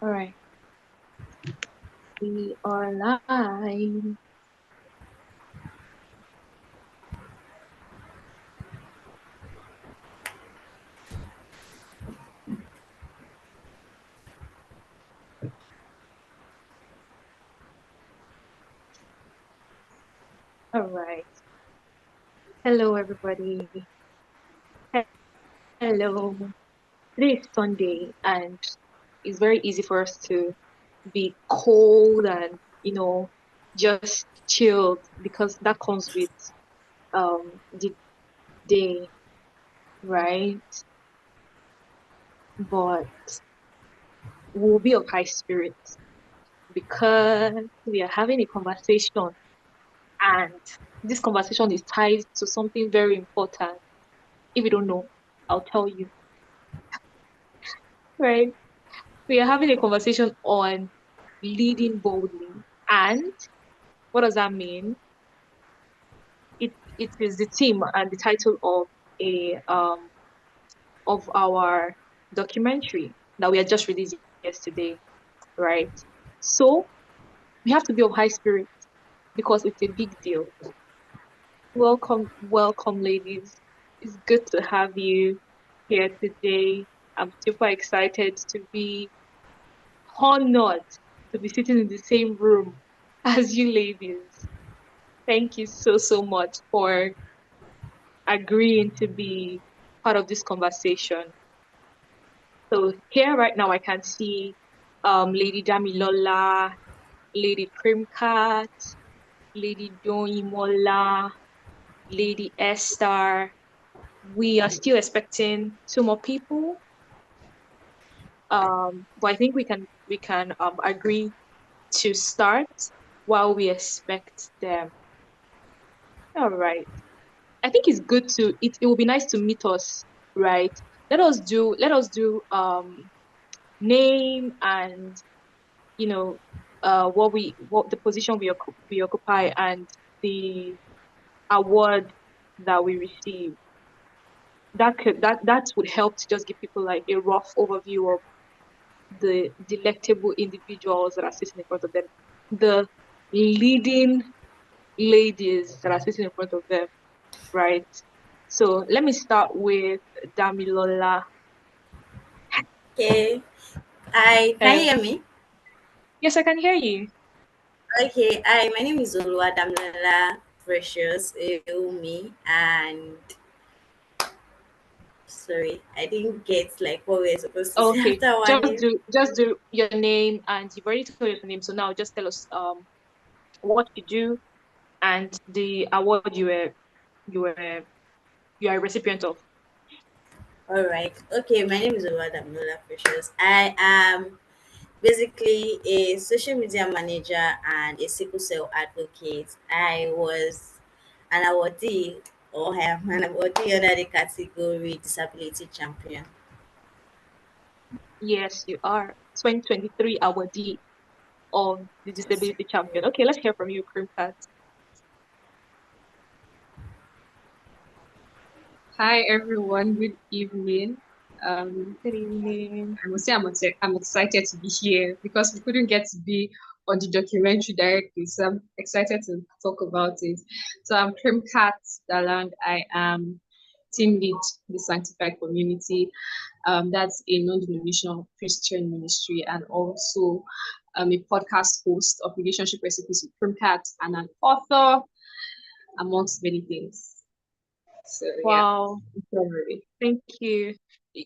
All right, we are live. All right. Hello, everybody. Hello. Today is Sunday, and it's very easy for us to be cold and, just chilled because that comes with the day, right? But we'll be of high spirits because we are having a conversation, and this conversation is tied to something very important. If you don't know, I'll tell you, right? We are having a conversation on leading boldly. And what does that mean? It is the theme and the title a of our documentary that we had just released yesterday, right? So we have to be of high spirit because it's a big deal. Welcome, welcome, ladies. It's good to have you here today. I'm super excited to be honored to be sitting in the same room as you ladies. Thank you so, so much for agreeing to be part of this conversation. So here right now I can see Lady Damilola, Lady Creamcat, Lady Doimola, Lady Esther. We are still expecting two more people. But I think we can agree to start while we expect them. All right. I think it's good to it will be nice to meet us, right? Let us do name and you know what the position we occupy and the award that we receive. That would help to just give people like a rough overview of the delectable individuals that are sitting in front of them, the leading ladies that are sitting in front of them, right? So let me start with Damilola. Okay. I can you Uh, hear me? yes, I can hear you. Okay. Hi, my name is Oluwadamilala Precious Eumi, and sorry, I didn't get like what we're supposed to say Okay, after one name. just do your name, and you've already told your name. So now just tell us what you do and the award you were you are a recipient of. All right. Okay, my name is Oluwadamilala Precious. I am basically a social media manager and a sickle cell advocate. I was an awardee, or I am an awardee under the category Disability Champion. Yes, you are 2023 awardee of the Disability Champion. Okay, let's hear from you, Cream Cat. Hi everyone, good evening. Good evening. I must say I'm excited to be here because we couldn't get to be on the documentary directly, so I'm excited to talk about it. So I'm Cream Cat Daland. I am team lead the Sanctified Community. That's a non-denominational Christian ministry, and also a podcast host of Relationship Recipes with Cream Cat and an author, amongst many things. So yeah, Wow, summary. thank you.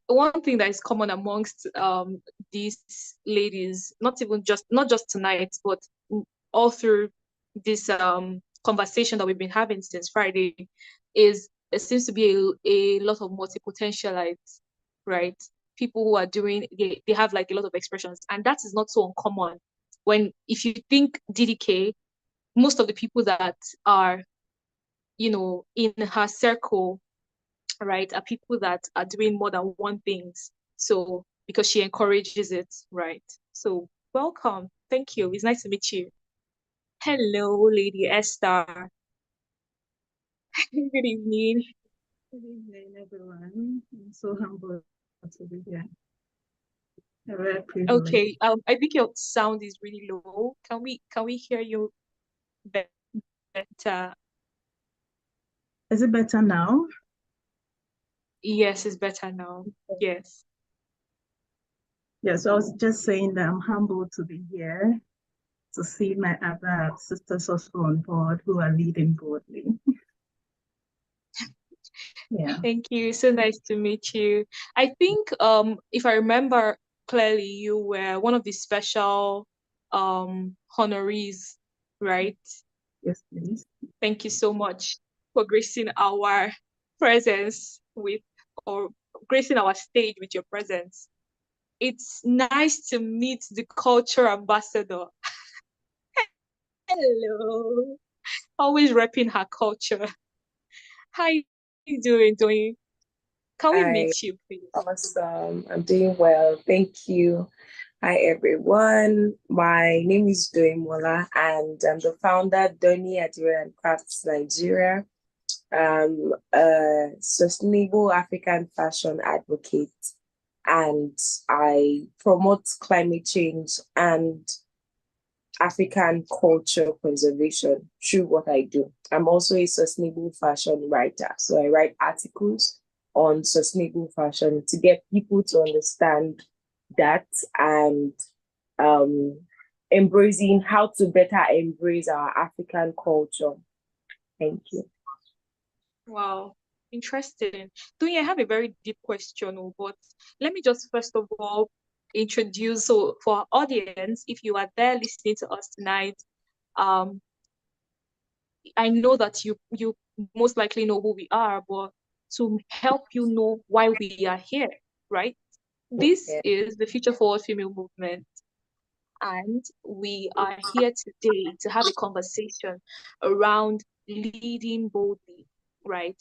One thing that is common amongst these ladies, not just tonight, but all through this conversation that we've been having since Friday, is there seems to be a lot of multi-potentialites, right? People who are doing they have like a lot of expressions, and that is not so uncommon. When if you think DDK, most of the people that are in her circle, right, are people that are doing more than one things. So because she encourages it, right? So welcome. Thank you. It's nice to meet you. Hello, Lady Esther. Good evening. Good evening, everyone. I'm so humbled to be here. A rare privilege. Okay. I think your sound is really low. Can we hear you better? Is it better now? Yes, it's better now. Yes. Yeah, so I was just saying that I'm humbled to be here to see my other sisters also on board who are leading boldly. Yeah. Thank you. So nice to meet you. I think if I remember clearly, you were one of the special honorees, right? Yes, please. Thank you so much for gracing our presence with, or gracing our stage with your presence. It's nice to meet the culture ambassador. Hello. Always repping her culture. How you doing? Can we Hi, meet you, please? awesome. I'm doing well. Thank you. Hi, everyone. My name is Doimola, and I'm the founder, Doni Adira and Crafts Nigeria. I'm a sustainable African fashion advocate, and I promote climate change and African culture conservation through what I do. I'm also a sustainable fashion writer. So I write articles on sustainable fashion to get people to understand that and um, embracing how to better embrace our African culture. Thank you. Wow, interesting. Doing, I have a very deep question, but let me just first of all introduce. So, for our audience, if you are there listening to us tonight, um, I know that you most likely know who we are, but to help you know why we are here, right? This Yeah. is the Future Forward Female Movement, and we are here today to have a conversation around leading boldly, right?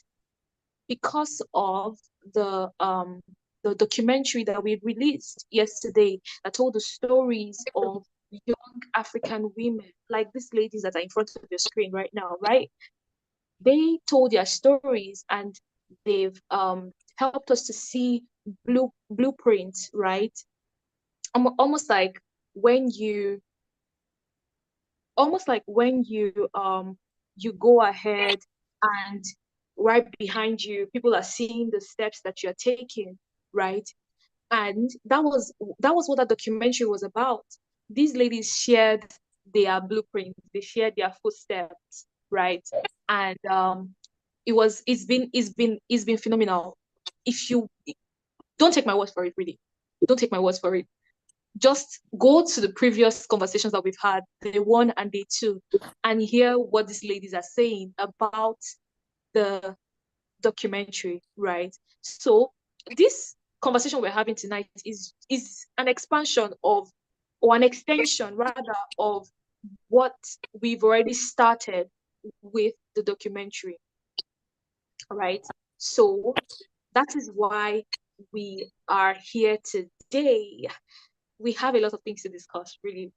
Because of the documentary that we released yesterday that told the stories of young African women, like these ladies that are in front of your screen right now, right? They told their stories and they've helped us to see blueprints, right? Almost like when you you go ahead and right behind you people are seeing the steps that you're taking, right? And that was what that documentary was about. These ladies shared their blueprints, they shared their footsteps, right? And it's been phenomenal. If you don't take my word for it, really, don't take my words for it, just go to the previous conversations that we've had, day one and day two, and hear what these ladies are saying about the documentary, right? So this conversation we're having tonight is an expansion of, or an extension rather, of what we've already started with the documentary, right? So that is why we are here today. We have a lot of things to discuss, really,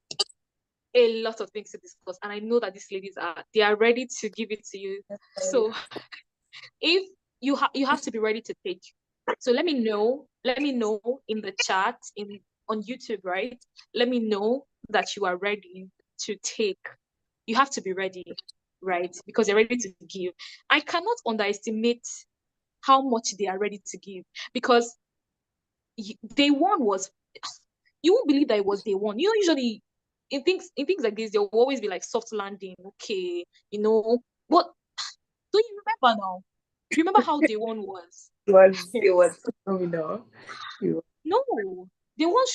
a lot of things to discuss, and I know that these ladies are ready to give it to you. So if you have to be ready to take. So let me know in the chat on YouTube, right? Let me know that you are ready to take. You have to be ready, right? Because you're ready to give. I cannot underestimate how much they are ready to give, because day one was, you won't believe that it was day one. You know, usually in things like this, there will always be like soft landing, okay, But do you remember now? Do you remember how day one was? It was phenomenal. No, day one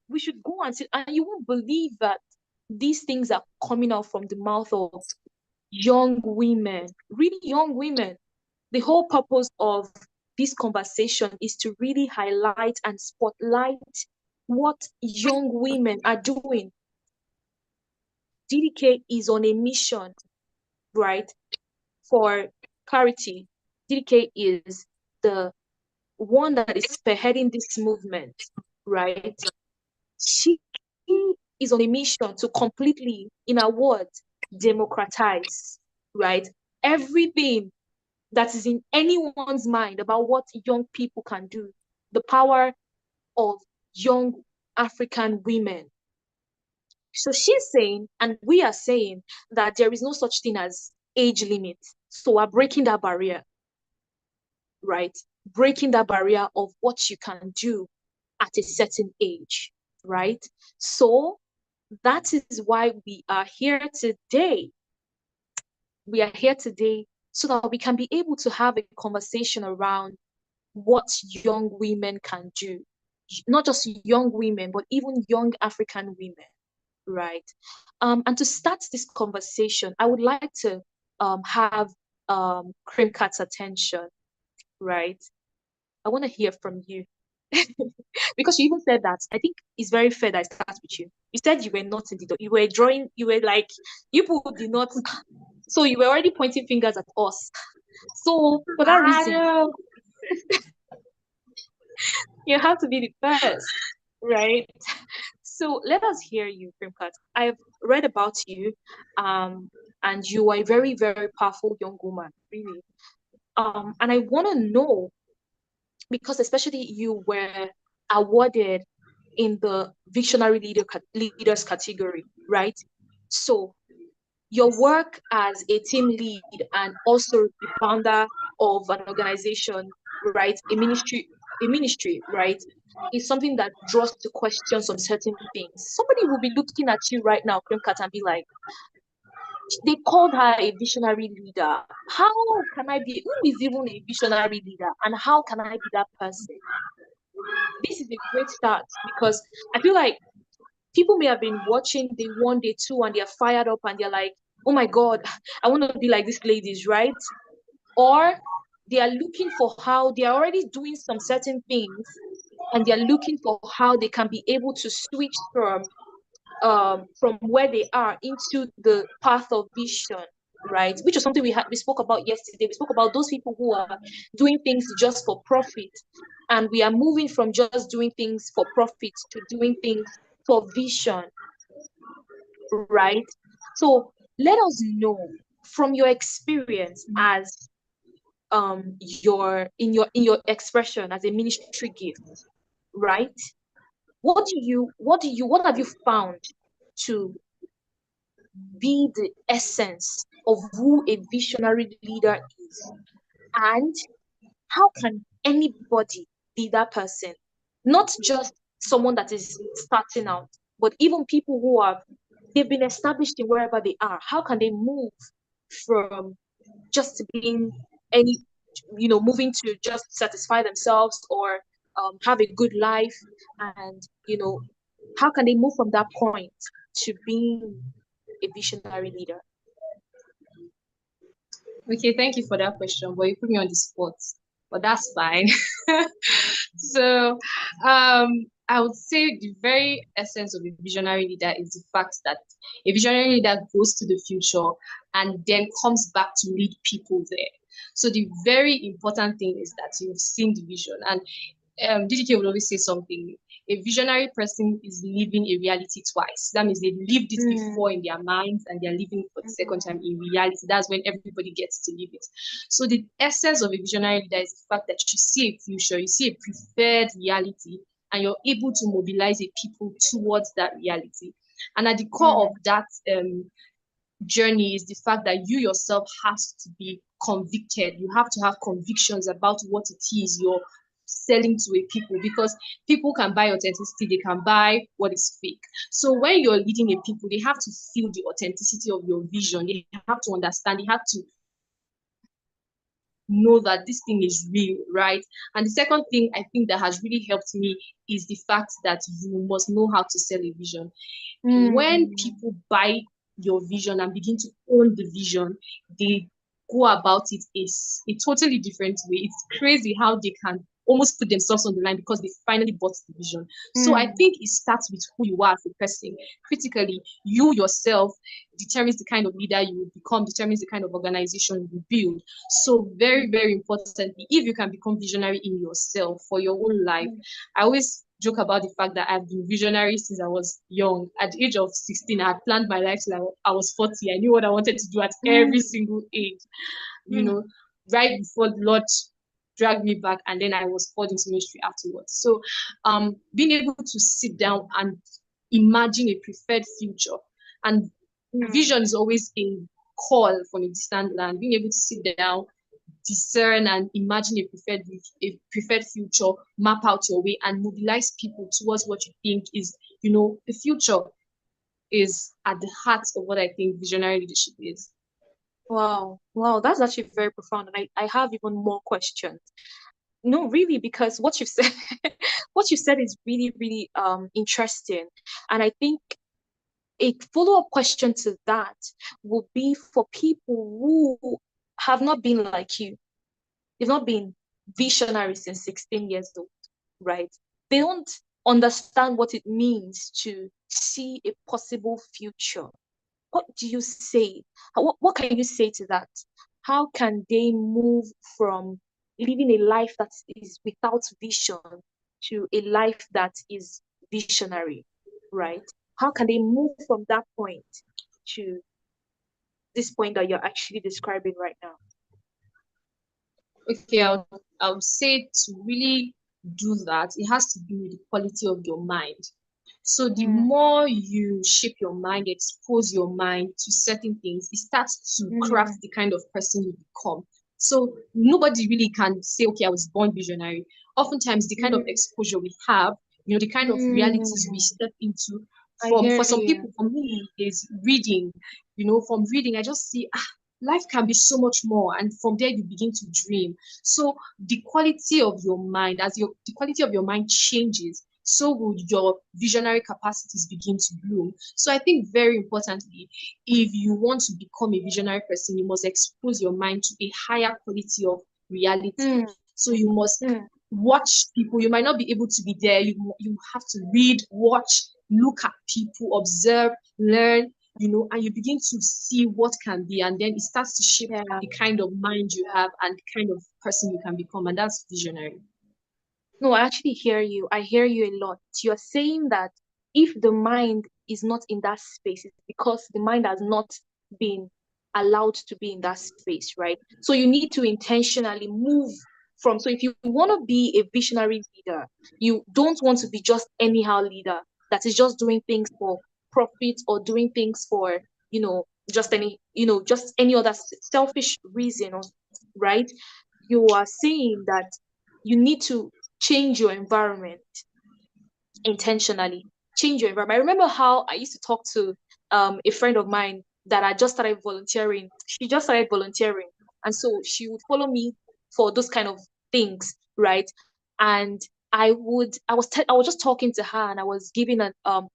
we should go and see, and you won't believe that these things are coming out from the mouth of young women, really young women. The whole purpose of this conversation is to really highlight and spotlight what young women are doing. DDK is on a mission, right? For clarity, DDK is the one that is spearheading this movement, right? She is on a mission to completely, in our words, democratize, right? Everything that is in anyone's mind about what young people can do, the power of young African women. So she's saying, and we are saying, that there is no such thing as age limit. So we're breaking that barrier, right? Breaking that barrier of what you can do at a certain age, right? So that is why we are here today. We are here today so that we can be able to have a conversation around what young women can do. Not just young women, but even young African women, right? And to start this conversation, I would like to have Cream Cat's attention, right? I want to hear from you. Because you even said that. I think it's very fair that I start with you. You said you were not in the, you were drawing, you were like, you people did not, so you were already pointing fingers at us. So for that reason, you have to be the first, right? So let us hear you, Primkat. I've read about you, and you are a very, very powerful young woman, really. And I want to know, because especially you were awarded in the Visionary Leaders category, right? So your work as a team lead and also the founder of an organization, right? A ministry, right? Is something that draws to question some certain things. Somebody will be looking at you right now, Kremkat, and be like, they called her a visionary leader. How can I be? Who is even a visionary leader? And how can I be that person? This is a great start because I feel like people may have been watching Day 1, Day 2, and they're fired up and they're like, oh my God, I want to be like these ladies, right? Or they are looking for how they are already doing some certain things and they're looking for how they can be able to switch from where they are into the path of vision, right? Which is something we spoke about yesterday. We spoke about those people who are doing things just for profit, and we are moving from just doing things for profit to doing things for vision, right? So let us know from your experience as your expression as a ministry gift, right? What have you found to be the essence of who a visionary leader is? And how can anybody be that person? Not just someone that is starting out, but even people who they've been established in wherever they are. How can they move from just being moving to just satisfy themselves or have a good life, and how can they move from that point to being a visionary leader? Okay, thank you for that question, but you put me on the spot, but that's fine. So I would say the very essence of a visionary leader is the fact that a visionary leader goes to the future and then comes back to lead people there. So the very important thing is that you've seen the vision. And DDK will always say something. A visionary person is living a reality twice. That means they've lived it before in their minds and they're living for the second time in reality. That's when everybody gets to live it. So the essence of a visionary leader is the fact that you see a future, you see a preferred reality, and you're able to mobilize a people towards that reality. And at the core of that journey is the fact that you yourself has to be convicted. You have to have convictions about what it is you're selling to a people, because people can buy authenticity, they can buy what is fake. So when you're leading a people, they have to feel the authenticity of your vision. They have to understand, they have to know that this thing is real, right? And the second thing I think that has really helped me is the fact that you must know how to sell a vision. When people buy your vision and begin to own the vision, they go about it a totally different way. It's crazy how they can almost put themselves on the line because they finally bought the vision. So I think it starts with who you are as a person. Critically, you yourself determines the kind of leader you will become, determines the kind of organization you build. So very, very importantly, if you can become visionary in yourself for your own life, I always joke about the fact that I've been visionary since I was young. At the age of 16, I had planned my life till I was 40. I knew what I wanted to do at every single age. You know, right before the Lord dragged me back, and then I was called into ministry afterwards. So being able to sit down and imagine a preferred future, and vision is always a call from a distant land. Being able to sit down, discern, and imagine a preferred future, map out your way, and mobilize people towards what you think is, the future, is at the heart of what I think visionary leadership is. Wow, that's actually very profound, and I have even more questions. No, really, because what you've said, what you said is really, really interesting, and I think a follow-up question to that would be for people who have not been like you. They've not been visionary since 16 years old, right? They don't understand what it means to see a possible future. What do you say? What can you say to that? How can they move from living a life that is without vision to a life that is visionary, right? How can they move from that point to this point that you're actually describing right now? Okay, I'll say to really do that, it has to be with the quality of your mind. So the more you shape your mind, expose your mind to certain things, it starts to craft the kind of person you become. So nobody really can say, okay, I was born visionary. Oftentimes, the kind of exposure we have, the kind of realities we step into. For some people, for me, is reading. From reading, I just see, life can be so much more, and from there you begin to dream. So the quality of your mind, the quality of your mind changes, so will your visionary capacities begin to bloom. So I think very importantly, if you want to become a visionary person, you must expose your mind to a higher quality of reality. So you must watch people. You might not be able to be there. You have to read, watch, look at people, observe, learn, and you begin to see what can be, and then it starts to shape the kind of mind you have and the kind of person you can become, and that's visionary. No, I actually hear you. I hear you a lot. You're saying that if the mind is not in that space, it's because the mind has not been allowed to be in that space, right? So you need to intentionally move from. So if you want to be a visionary leader, you don't want to be just anyhow leader that is just doing things for profit or doing things for, just any other selfish reason, right? You are saying that you need to change your environment intentionally. Change your environment. I remember how I used to talk to a friend of mine that I just started volunteering. She just started volunteering, and so she would follow me for those kind of things, right? And I was just talking to her, and I was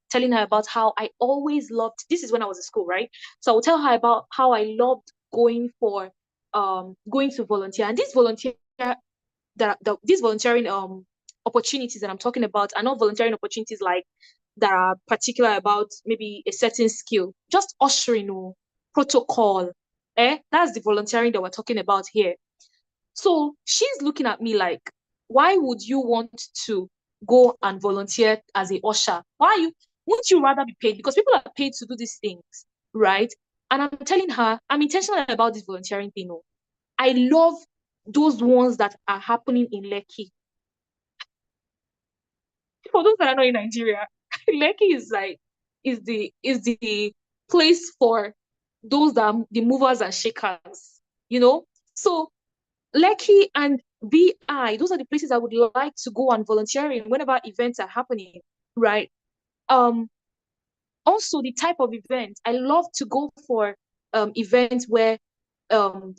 telling her about how I always loved. This is when I was in school, right? So I would tell her about how I loved going to volunteer, and these volunteering opportunities that I'm talking about are not volunteering opportunities like that are particular about maybe a certain skill, just ushering or protocol. That's the volunteering that we're talking about here. So she's looking at me like, why would you want to go and volunteer as a usher? Wouldn't you rather be paid? Because people are paid to do these things, right? And I'm telling her, I'm intentional about this volunteering thing. I love those ones that are happening in Lekki. For those that are not in Nigeria, Lekki is the place for those that are the movers and shakers, So Lekki and VI, those are the places I would like to go and volunteer in whenever events are happening, right? Also the type of event, I love to go for events where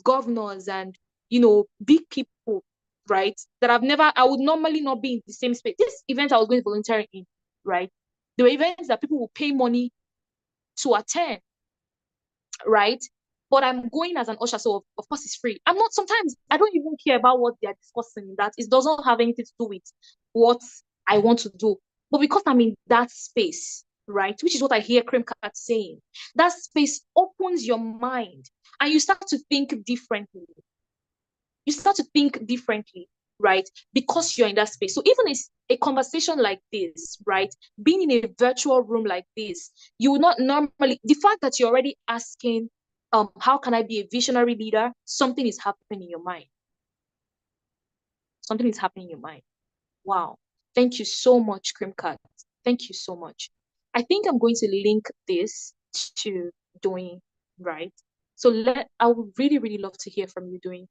governors and big people, right, that I would normally not be in the same space. This event I was going to volunteer in, right, there were events that people will pay money to attend, right? But I'm going as an usher, so of course it's free. Sometimes I don't even care about what they're discussing, that it doesn't have anything to do with what I want to do. But because I'm in that space, right, which is what I hear Kremkat saying, that space opens your mind and you start to think differently. Right? Because you're in that space. So even a conversation like this, right? Being in a virtual room like this, you would not normally, the fact that you're already asking, how can I be a visionary leader? Something is happening in your mind. something is happening in your mind. Wow. Thank you so much, Creamcat. Thank you so much. I think I'm going to link this to Doing, right? So I would really, really love to hear from you, Doing.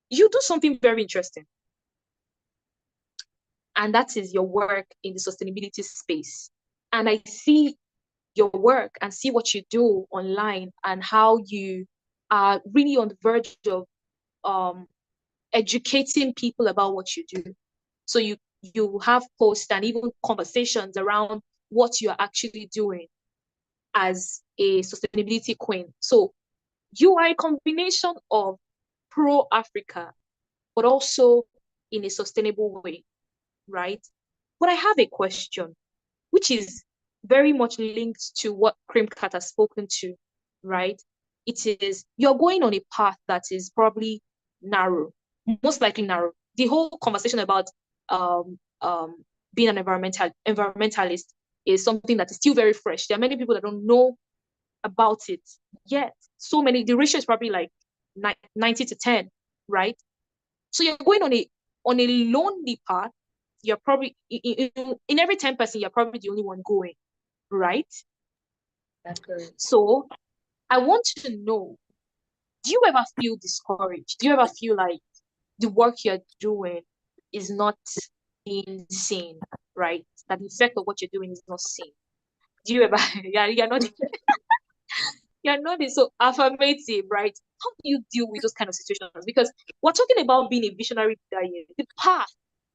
You do something very interesting, and that is your work in the sustainability space. And I see your work and see what you do online and how you are really on the verge of educating people about what you do. So you have posts and even conversations around what you're actually doing as a sustainability queen. So you are a combination of pro-Africa, but also in a sustainable way, right? But I have a question, which is very much linked to what Creamcat has spoken to, right? It is, you're going on a path that is probably narrow, most likely narrow. The whole conversation about um, um, being an environmentalist is something that is still very fresh. There are many people that don't know about it yet. So many, the ratio is probably like 90 to 10, right? So you're going on a lonely path. You're probably in every 10%, you're probably the only one going, right? That's correct. So I want to know, do you ever feel discouraged? Do you ever feel like the work you're doing is not being seen, right? That the effect of what you're doing is not seen. Do you ever, you're not, you're not so affirmative, right? How do you deal with those kind of situations? Because we're talking about being a visionary leader here. The path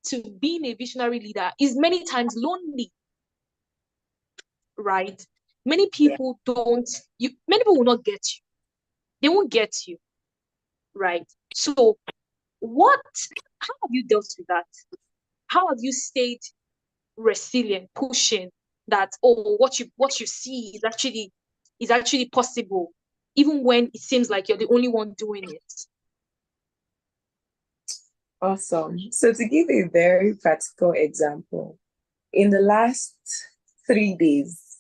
to being a visionary leader is many times lonely, right? Many people many people will not get you. They won't get you, right? So how have you dealt with that? How have you stayed resilient, pushing that, oh, what you see is actually possible, even when it seems like you're the only one doing it? Awesome. So to give a very practical example, in the last 3 days,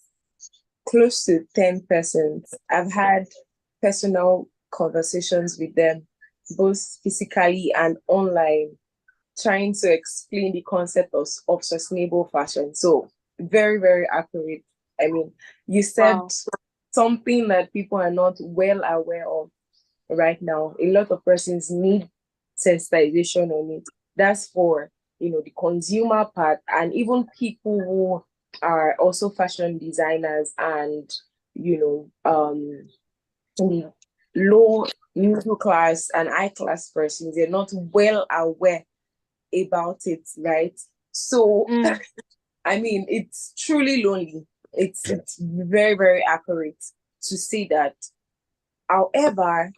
close to 10 persons, I've had personal conversations with them, both physically and online, trying to explain the concept of sustainable fashion. So very, very accurate. I mean, you said Wow. something that people are not well aware of right now. A lot of persons need sensitization on it. That's for the consumer part, and even people who are also fashion designers and the low middle class and high class persons, they're not well aware about it, right? So I mean, it's truly lonely. It's very, very accurate to say that. However,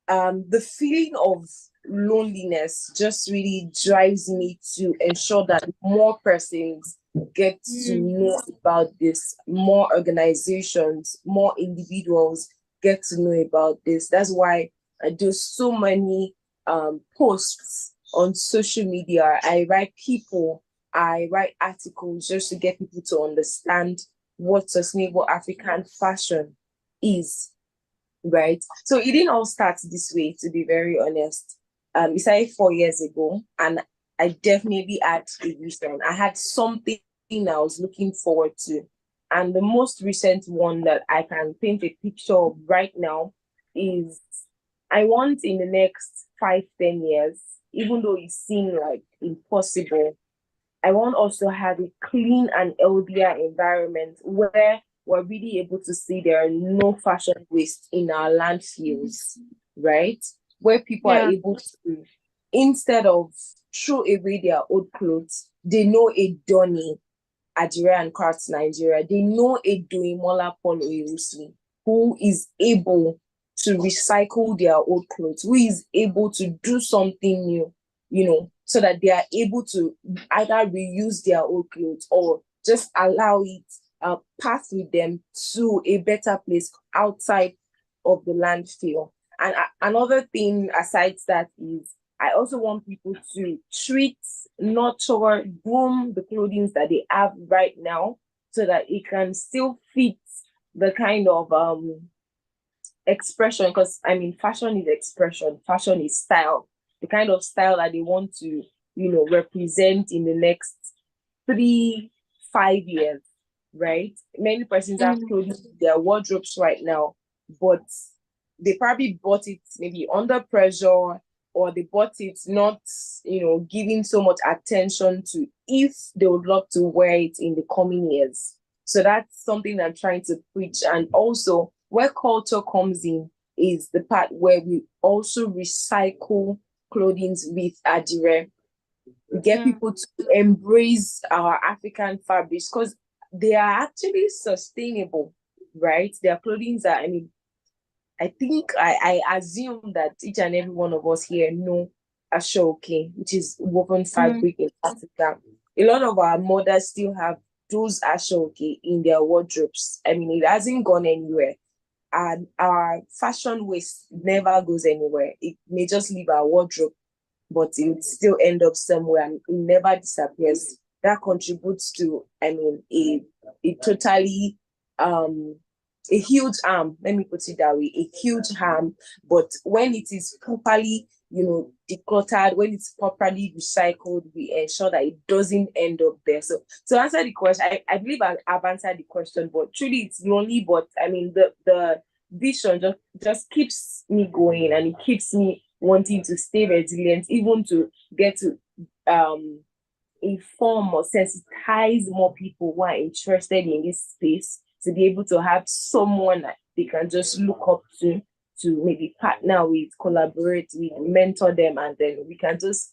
the feeling of loneliness just really drives me to ensure that more persons get to know about this, more organizations, more individuals get to know about this. That's why I do so many posts on social media. I write articles just to get people to understand what sustainable African fashion is. Right. So it didn't all start this way, to be very honest. It started 4 years ago, and I definitely had a vision. I had something I was looking forward to. And the most recent one that I can paint a picture of right now is I want in the next 5, 10 years, even though it seemed like impossible, I want us to have a clean and healthier environment where we're really able to see there are no fashion waste in our landfills, right? Where people are able to, instead of throw away their old clothes, they know a Donny Adira and Crafts Nigeria, they know a Doimola Paul Oyewusi who is able to recycle their old clothes, who is able to do something new, so that they are able to either reuse their old clothes or just allow it pass with them to a better place outside of the landfill. And another thing aside that is I also want people to treat, nurture, groom the clothing that they have right now so that it can still fit the kind of expression, because I mean fashion is expression, fashion is style. the kind of style that they want to, represent in the next 3-5 years, right? Many persons have clothing in their wardrobes right now, but they probably bought it maybe under pressure, or they bought it not, giving so much attention to if they would love to wear it in the coming years. So that's something I'm trying to preach. And also, where culture comes in is the part where we also recycle clothing with Adire. We get people to embrace our African fabrics because they are actually sustainable, right? Their clothing are, I think I assume that each and every one of us here know Ashoke, which is woven fabric in Africa. A lot of our mothers still have those Ashoke in their wardrobes. It hasn't gone anywhere. And our fashion waste never goes anywhere. It may just leave our wardrobe, but it would still end up somewhere and it never disappears. That contributes to, a totally a huge harm. Let me put it that way, a huge harm. But when it is properly, decluttered, when it's properly recycled, we ensure that it doesn't end up there. So to answer the question, I believe I've answered the question, but truly it's lonely. But the vision just keeps me going, and it keeps me wanting to stay resilient, even to get to inform or sensitize more people who are interested in this space, to be able to have someone that they can just look up to maybe partner with, collaborate with, mentor them, and then we can just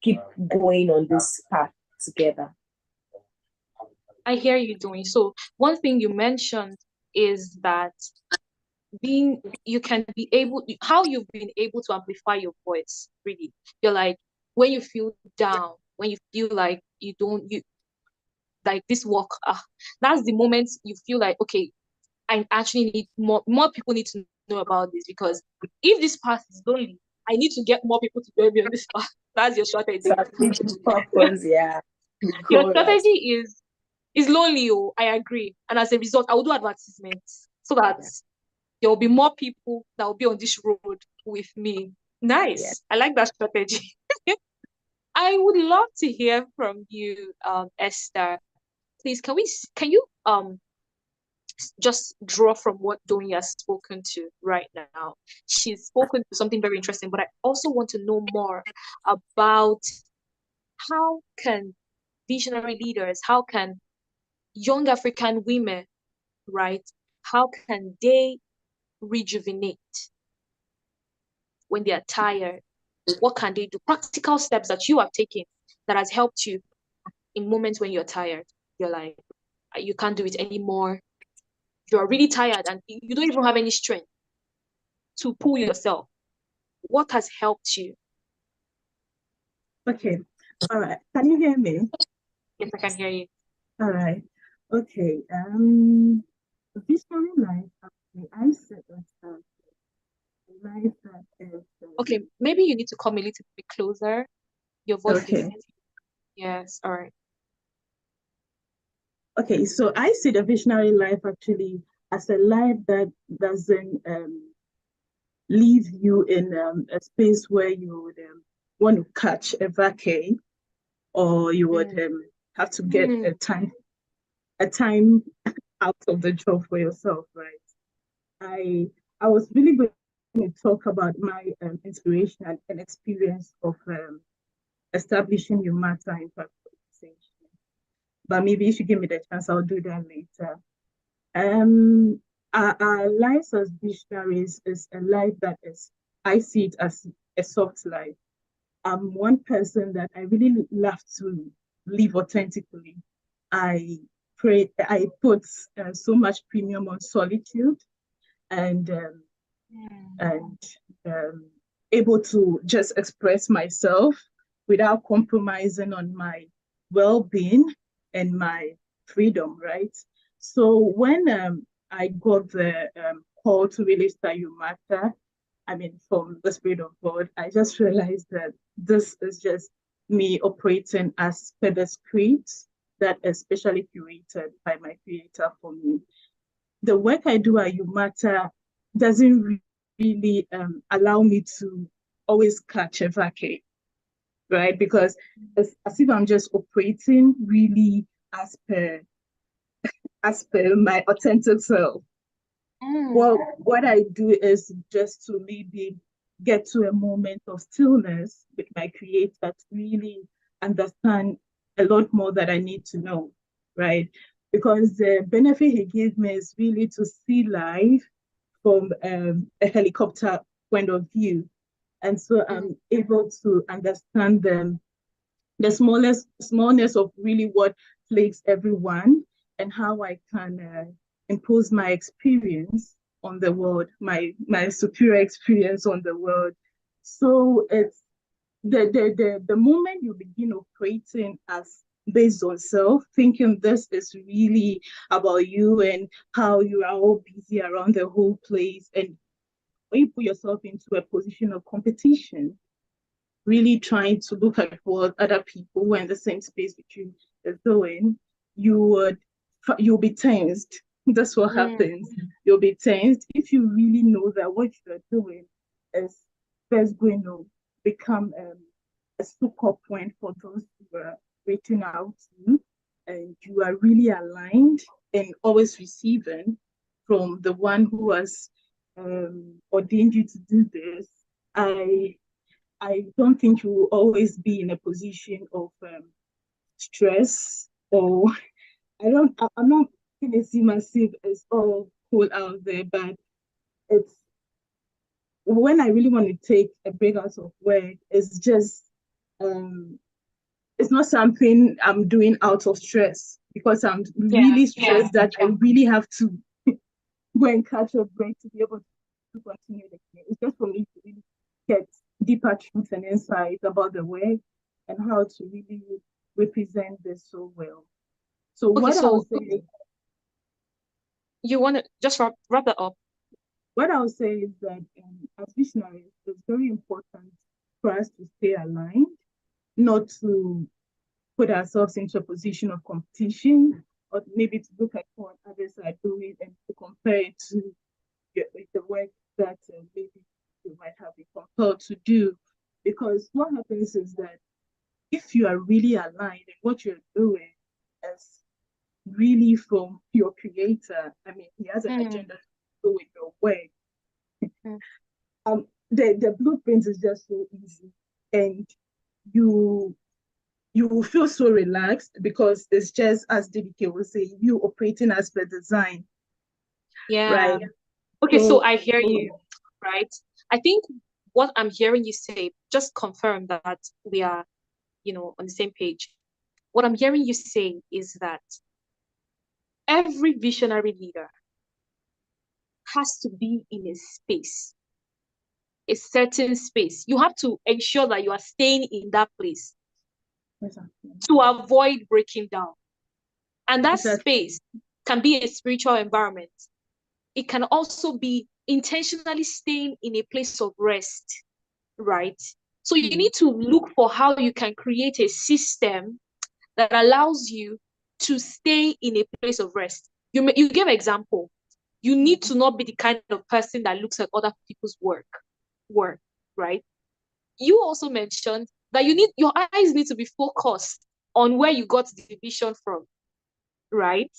keep going on this path together. I hear you doing. So one thing you mentioned is that how you've been able to amplify your voice, really. You're like, when you feel down, when you feel like like this work, that's the moment you feel like, okay, I actually need more people need to know about this, because if this path is lonely, I need to get more people to join me on this path. That's your strategy. Purpose, yeah. Your strategy is lonely, I agree. And as a result, I will do advertisements so that there will be more people that will be on this road with me. Nice. Yeah. I like that strategy. I would love to hear from you, Esther. Please, can you just draw from what Doni has spoken to right now? She's spoken to something very interesting, but I also want to know more about how can visionary leaders, how can young African women, right, how can they rejuvenate when they are tired? What can they do? Practical steps that you have taken that has helped you in moments when you're tired. You're like, you can't do it anymore. You're really tired and you don't even have any strength to pull yourself. What has helped you? Okay. All right. Can you hear me? Yes, I can hear you. All right. Okay. Visionary life, actually, I said that life that is. Okay, maybe you need to come a little bit closer. Your voice Okay. is. Yes. All right. Okay, so I see the visionary life actually as a life that doesn't leave you in a space where you would want to catch a vacay, or you would have to get a time out of the job for yourself, right? I was really going to talk about my inspiration and experience of establishing UMATA Impact Organization. But maybe if you give me the chance, I'll do that later. Our lives as visionaries is a life that I see it as a soft life. I'm one person that I really love to live authentically. I put so much premium on solitude and able to just express myself without compromising on my well-being and my freedom, right? So when I got the call to really start UMATA, from the Spirit of God, I just realized that this is just me operating as per the script that is specially curated by my creator for me. The work I do at UMATA doesn't really allow me to always catch a vacay, right? Because it's as if I'm just operating really as per my authentic self. Well, what I do is just to maybe get to a moment of stillness with my creator to really understand a lot more that I need to know, right? Because the benefit he gave me is really to see life from a helicopter point of view. And so I'm able to understand the smallness of really what plagues everyone and how I can impose my experience on the world, my superior experience on the world. So it's the moment you begin operating as based on self, thinking this is really about you and how you are all busy around the whole place, and when you put yourself into a position of competition, really trying to look at what other people who are in the same space with you are doing, you'll be tensed. That's what happens. You'll be tensed if you really know that what you're doing is first going to become a super point for those who are reaching out to you, and you are really aligned and always receiving from the one who has ordained you to do this. I don't think you will always be in a position of stress, or I'm not going to see myself as all cool out there, but it's when I really want to take a break out of work, it's just it's not something I'm doing out of stress, because I'm really stressed that I really have to go and catch a break to be able to continue the game. It's just for me to really get deeper truths and insights about the work and how to really represent this so well. So what I would say is, you want to just wrap that up? What I would say is that as visionaries, it's very important for us to stay aligned, not to put ourselves into a position of competition, or maybe to look at what others are doing and to compare it to the work that maybe you might have been compelled to do. Because what happens is that if you are really aligned in what you're doing is really from your creator, I mean, he has an agenda to do with your work. The blueprint is just so easy, and you will feel so relaxed because it's just, as DBK will say, you operating as per design. Yeah. Right. Okay, so I hear you, right? I think what I'm hearing you say just confirm that we are, on the same page. What I'm hearing you say is that every visionary leader has to be in a space, a certain space. You have to ensure that you are staying in that place to avoid breaking down. And that space can be a spiritual environment. It can also be intentionally staying in a place of rest, right? So you need to look for how you can create a system that allows you to stay in a place of rest. You give an example. You need to not be the kind of person that looks at other people's work, right? You also mentioned that your eyes need to be focused on where you got the vision from, right?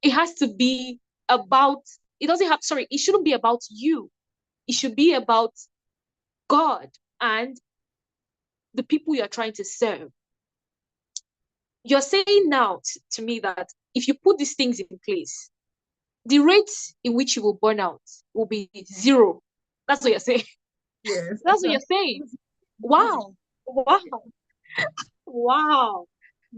It has to be about, it shouldn't be about you. It should be about God and the people you're trying to serve. You're saying now to me that if you put these things in place, the rate in which you will burn out will be zero. That's what you're saying. Yes. That's what you're saying. Wow.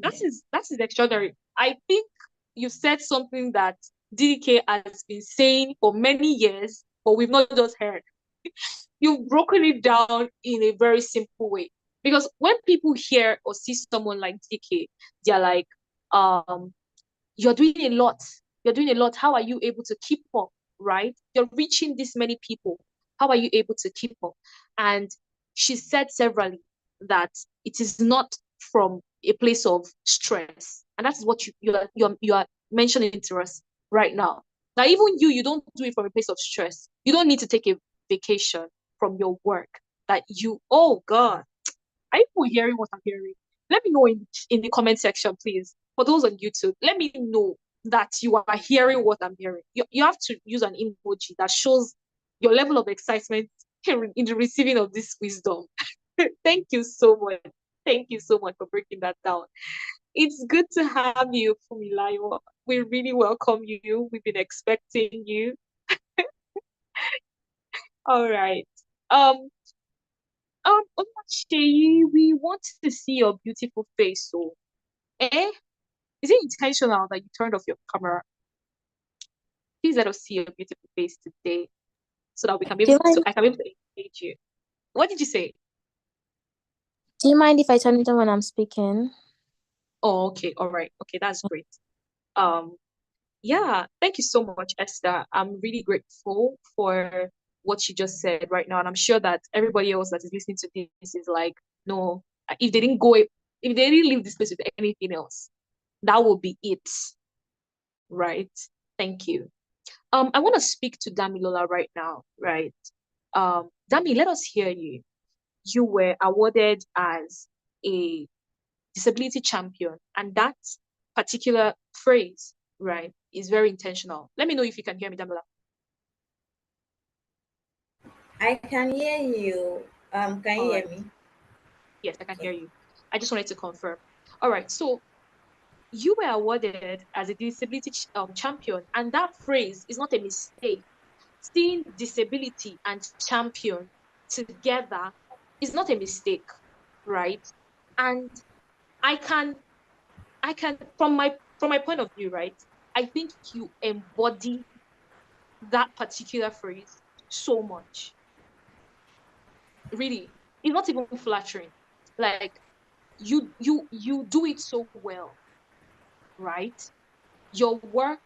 That is extraordinary. I think you said something that DDK has been saying for many years, but we've not just heard. You've broken it down in a very simple way. Because when people hear or see someone like DK, they're like, you're doing a lot. You're doing a lot. How are you able to keep up, right? You're reaching this many people. How are you able to keep up? And she said severally that it is not from a place of stress. And that's what you are mentioning to us right now. Now, even you don't do it from a place of stress. You don't need to take a vacation from your work. that you, oh God, are you hearing what I'm hearing? Let me know in the comment section, please. For those on YouTube, let me know that you are hearing what I'm hearing. You have to use an emoji that shows your level of excitement in the receiving of this wisdom. Thank you so much. Thank you so much for breaking that down. It's good to have you, Fumilayo. We really welcome you. We've been expecting you. All right. Um, Oluwaseyi, we want to see your beautiful face. So, eh? Is it intentional that you turned off your camera? Please let us see your beautiful face today, so that we can be Do you able to. mind? I can be able to engage you. What did you say? Do you mind if I turn it on when I'm speaking? Oh, okay. All right. Okay, that's great. Um, yeah. Thank you so much, Esther. I'm really grateful for what you just said right now, and I'm sure that everybody else that is listening to this is like, no, if they didn't go, if they didn't leave this place with anything else, that will be it, right? Thank you. I want to speak to Damilola right now, right? Dami, let us hear you. You were awarded as a disability champion, and that particular phrase, right, is very intentional. Let me know if you can hear me, Damilola. I can hear you. Can you All hear right. me? Yes, I can hear Okay. you. I just wanted to confirm. All right. So you were awarded as a disability champion, and that phrase is not a mistake. Seeing disability and champion together is not a mistake, right? And I can, from my point of view, right? I think you embody that particular phrase so much. Really, it's not even flattering. Like you do it so well, right? Your work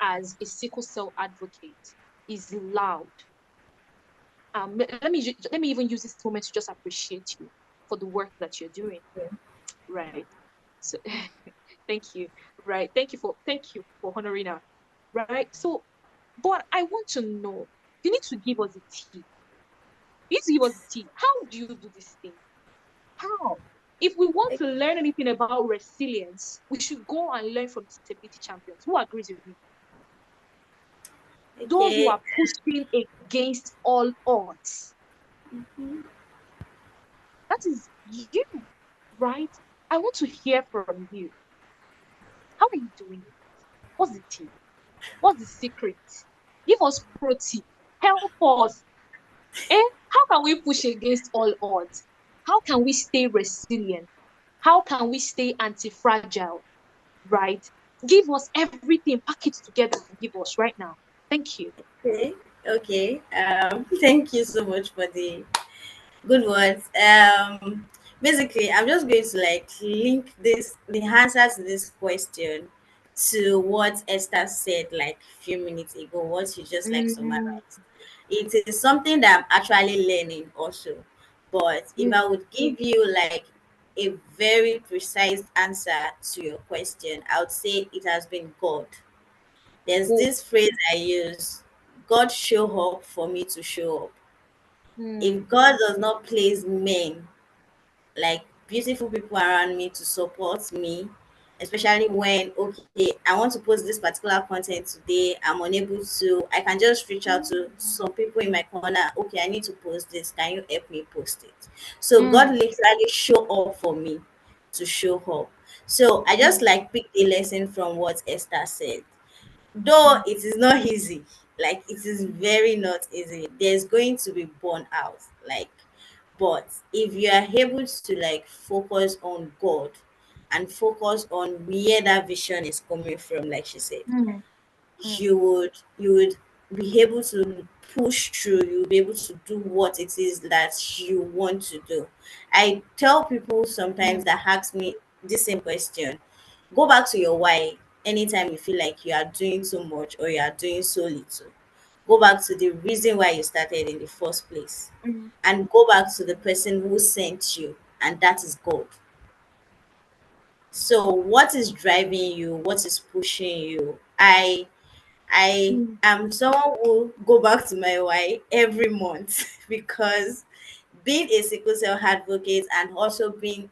as a sickle cell advocate is loud. Let me even use this moment to just appreciate you for the work that you're doing, right? So thank you, right? Thank you for honoring her, right? So, but I want to know, you need to give us the tea. You need to give us the tea. How do you do this thing? How? If we want to learn anything about resilience, we should go and learn from disability champions. Who agrees with me? Those who Okay. are pushing against all odds. That is you, right? I want to hear from you. How are you doing it? What's the tea? What's the secret? Give us pro tip. Help us. How can we push against all odds? How can we stay resilient? How can we stay anti-fragile? Right? Give us everything, pack it together and give us right now. Thank you. Okay. Okay. Thank you so much for the good words. Basically, I'm just going to like link the answer to this question to what Esther said like a few minutes ago, what you just like Mm, summarized. It is something that I'm actually learning also. But if mm, I would give you like a very precise answer to your question, I would say it has been God. There's oh, this phrase I use: God show up for me to show up. mm, If God does not place men like beautiful people around me to support me, especially when okay, I want to post this particular content today, I'm unable to, I can just reach out to some people in my corner. Okay, I need to post this, can you help me post it? So God mm, literally show up for me to show up. So I just mm, like picked a lesson from what Esther said. Though mm, it is not easy, like it is very not easy, there's going to be burnout, like, but if you are able to like focus on God and focus on where that vision is coming from, like she said, mm, mm, you would be able to push through, you'll be able to do what it is that you want to do. I tell people sometimes mm, that ask me the same question: go back to your why anytime you feel like you are doing so much or you are doing so little. Go back to the reason why you started in the first place, mm, and go back to the person who sent you, and that is God. So what is driving you, what is pushing you? I mm, am someone who go back to my why every month because being a sickle cell advocate and also being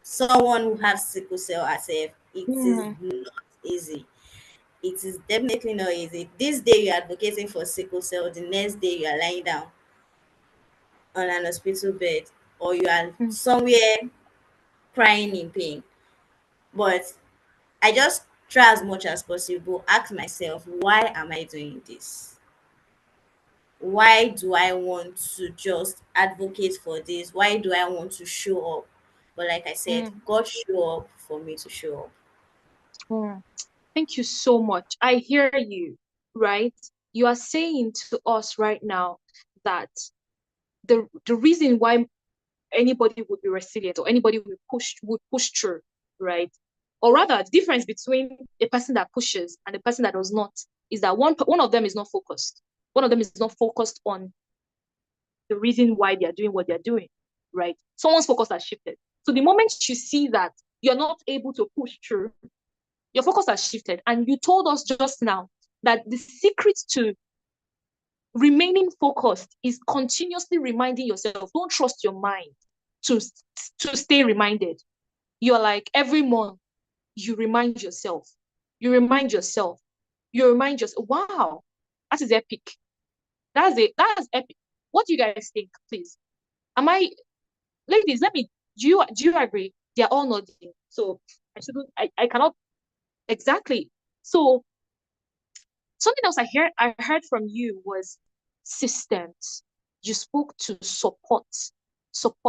someone who has sickle cell herself, it is Mm, not easy. It is definitely not easy. This day you're advocating for sickle cell, the next day you are lying down on an hospital bed, or you are mm, somewhere crying in pain. But I just try as much as possible, ask myself, why am I doing this? Why do I want to just advocate for this? Why do I want to show up? But like I said, mm, God show up for me to show up. mm. Thank you so much. I hear you, right? You are saying to us right now that the reason why anybody would be resilient or anybody would push through, right? Or rather, the difference between a person that pushes and a person that does not is that one of them is not focused. One of them is not focused on the reason why they are doing what they're doing, right? Someone's focus has shifted. So the moment you see that you're not able to push through, your focus has shifted. And you told us just now that the secret to remaining focused is continuously reminding yourself. Don't trust your mind to to stay reminded. You're like every month you remind yourself, you remind yourself, you remind yourself. Wow, that is epic. That's epic. What do you guys think, please? Am I, ladies? Let me. Do you agree? They are all nodding. So I cannot exactly. So something else I heard from you was systems. You spoke to support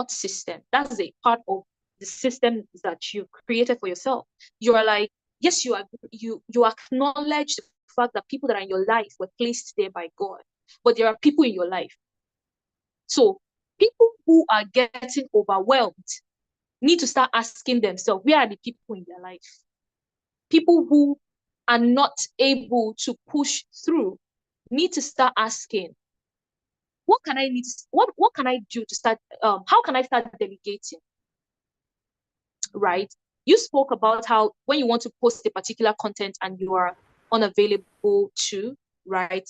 system. That's a part of the system that you created for yourself. You are like, yes, you acknowledge the fact that people that are in your life were placed there by God, but there are people in your life. So people who are getting overwhelmed need to start asking themselves, where are the people in their life? People who are not able to push through need to start asking, what can I do to start, how can I start delegating, right? You spoke about how when you want to post a particular content and you are unavailable to, right?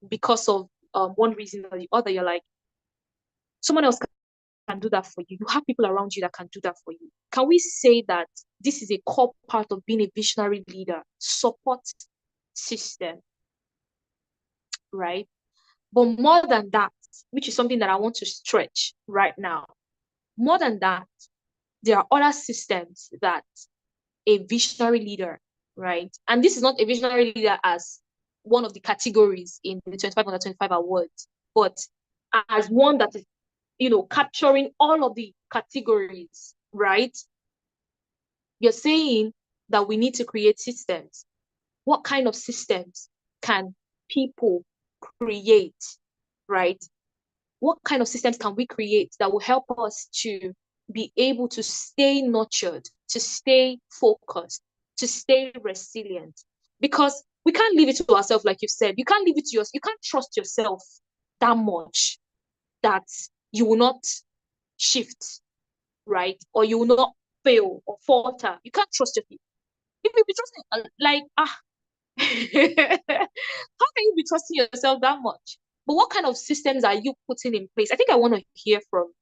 Because of one reason or the other, you're like, someone else can do that for you. You have people around you that can do that for you. Can we say that this is a core part of being a visionary leader? Support system, right? But more than that, which is something that I want to stretch right now, more than that, there are other systems that a visionary leader, right? And this is not a visionary leader as one of the categories in the 25 under 25 awards, but as one that is, capturing all of the categories, right? You're saying that we need to create systems. What kind of systems can people create, right? What kind of systems can we create that will help us to be able to stay nurtured, to stay focused, to stay resilient? Because we can't leave it to ourselves, like you said. You can't leave it to yourself. You can't trust yourself that much that you will not shift, right? Or you will not fail or falter. You can't trust yourself. If you be trusting, how can you be trusting yourself that much? But what kind of systems are you putting in place? I think I want to hear from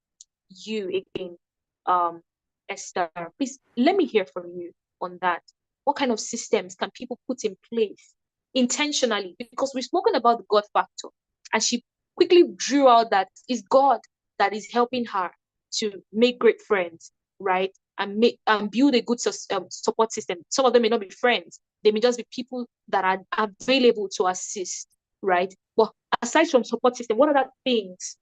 you again, um, Esther. Please let me hear from you on that. What kind of systems can people put in place intentionally? Because we've spoken about the God factor, and she quickly drew out that it's God that is helping her to make great friends, right? And make build a good support system. Some of them may not be friends; they may just be people that are available to assist, right? But aside from support system, what other things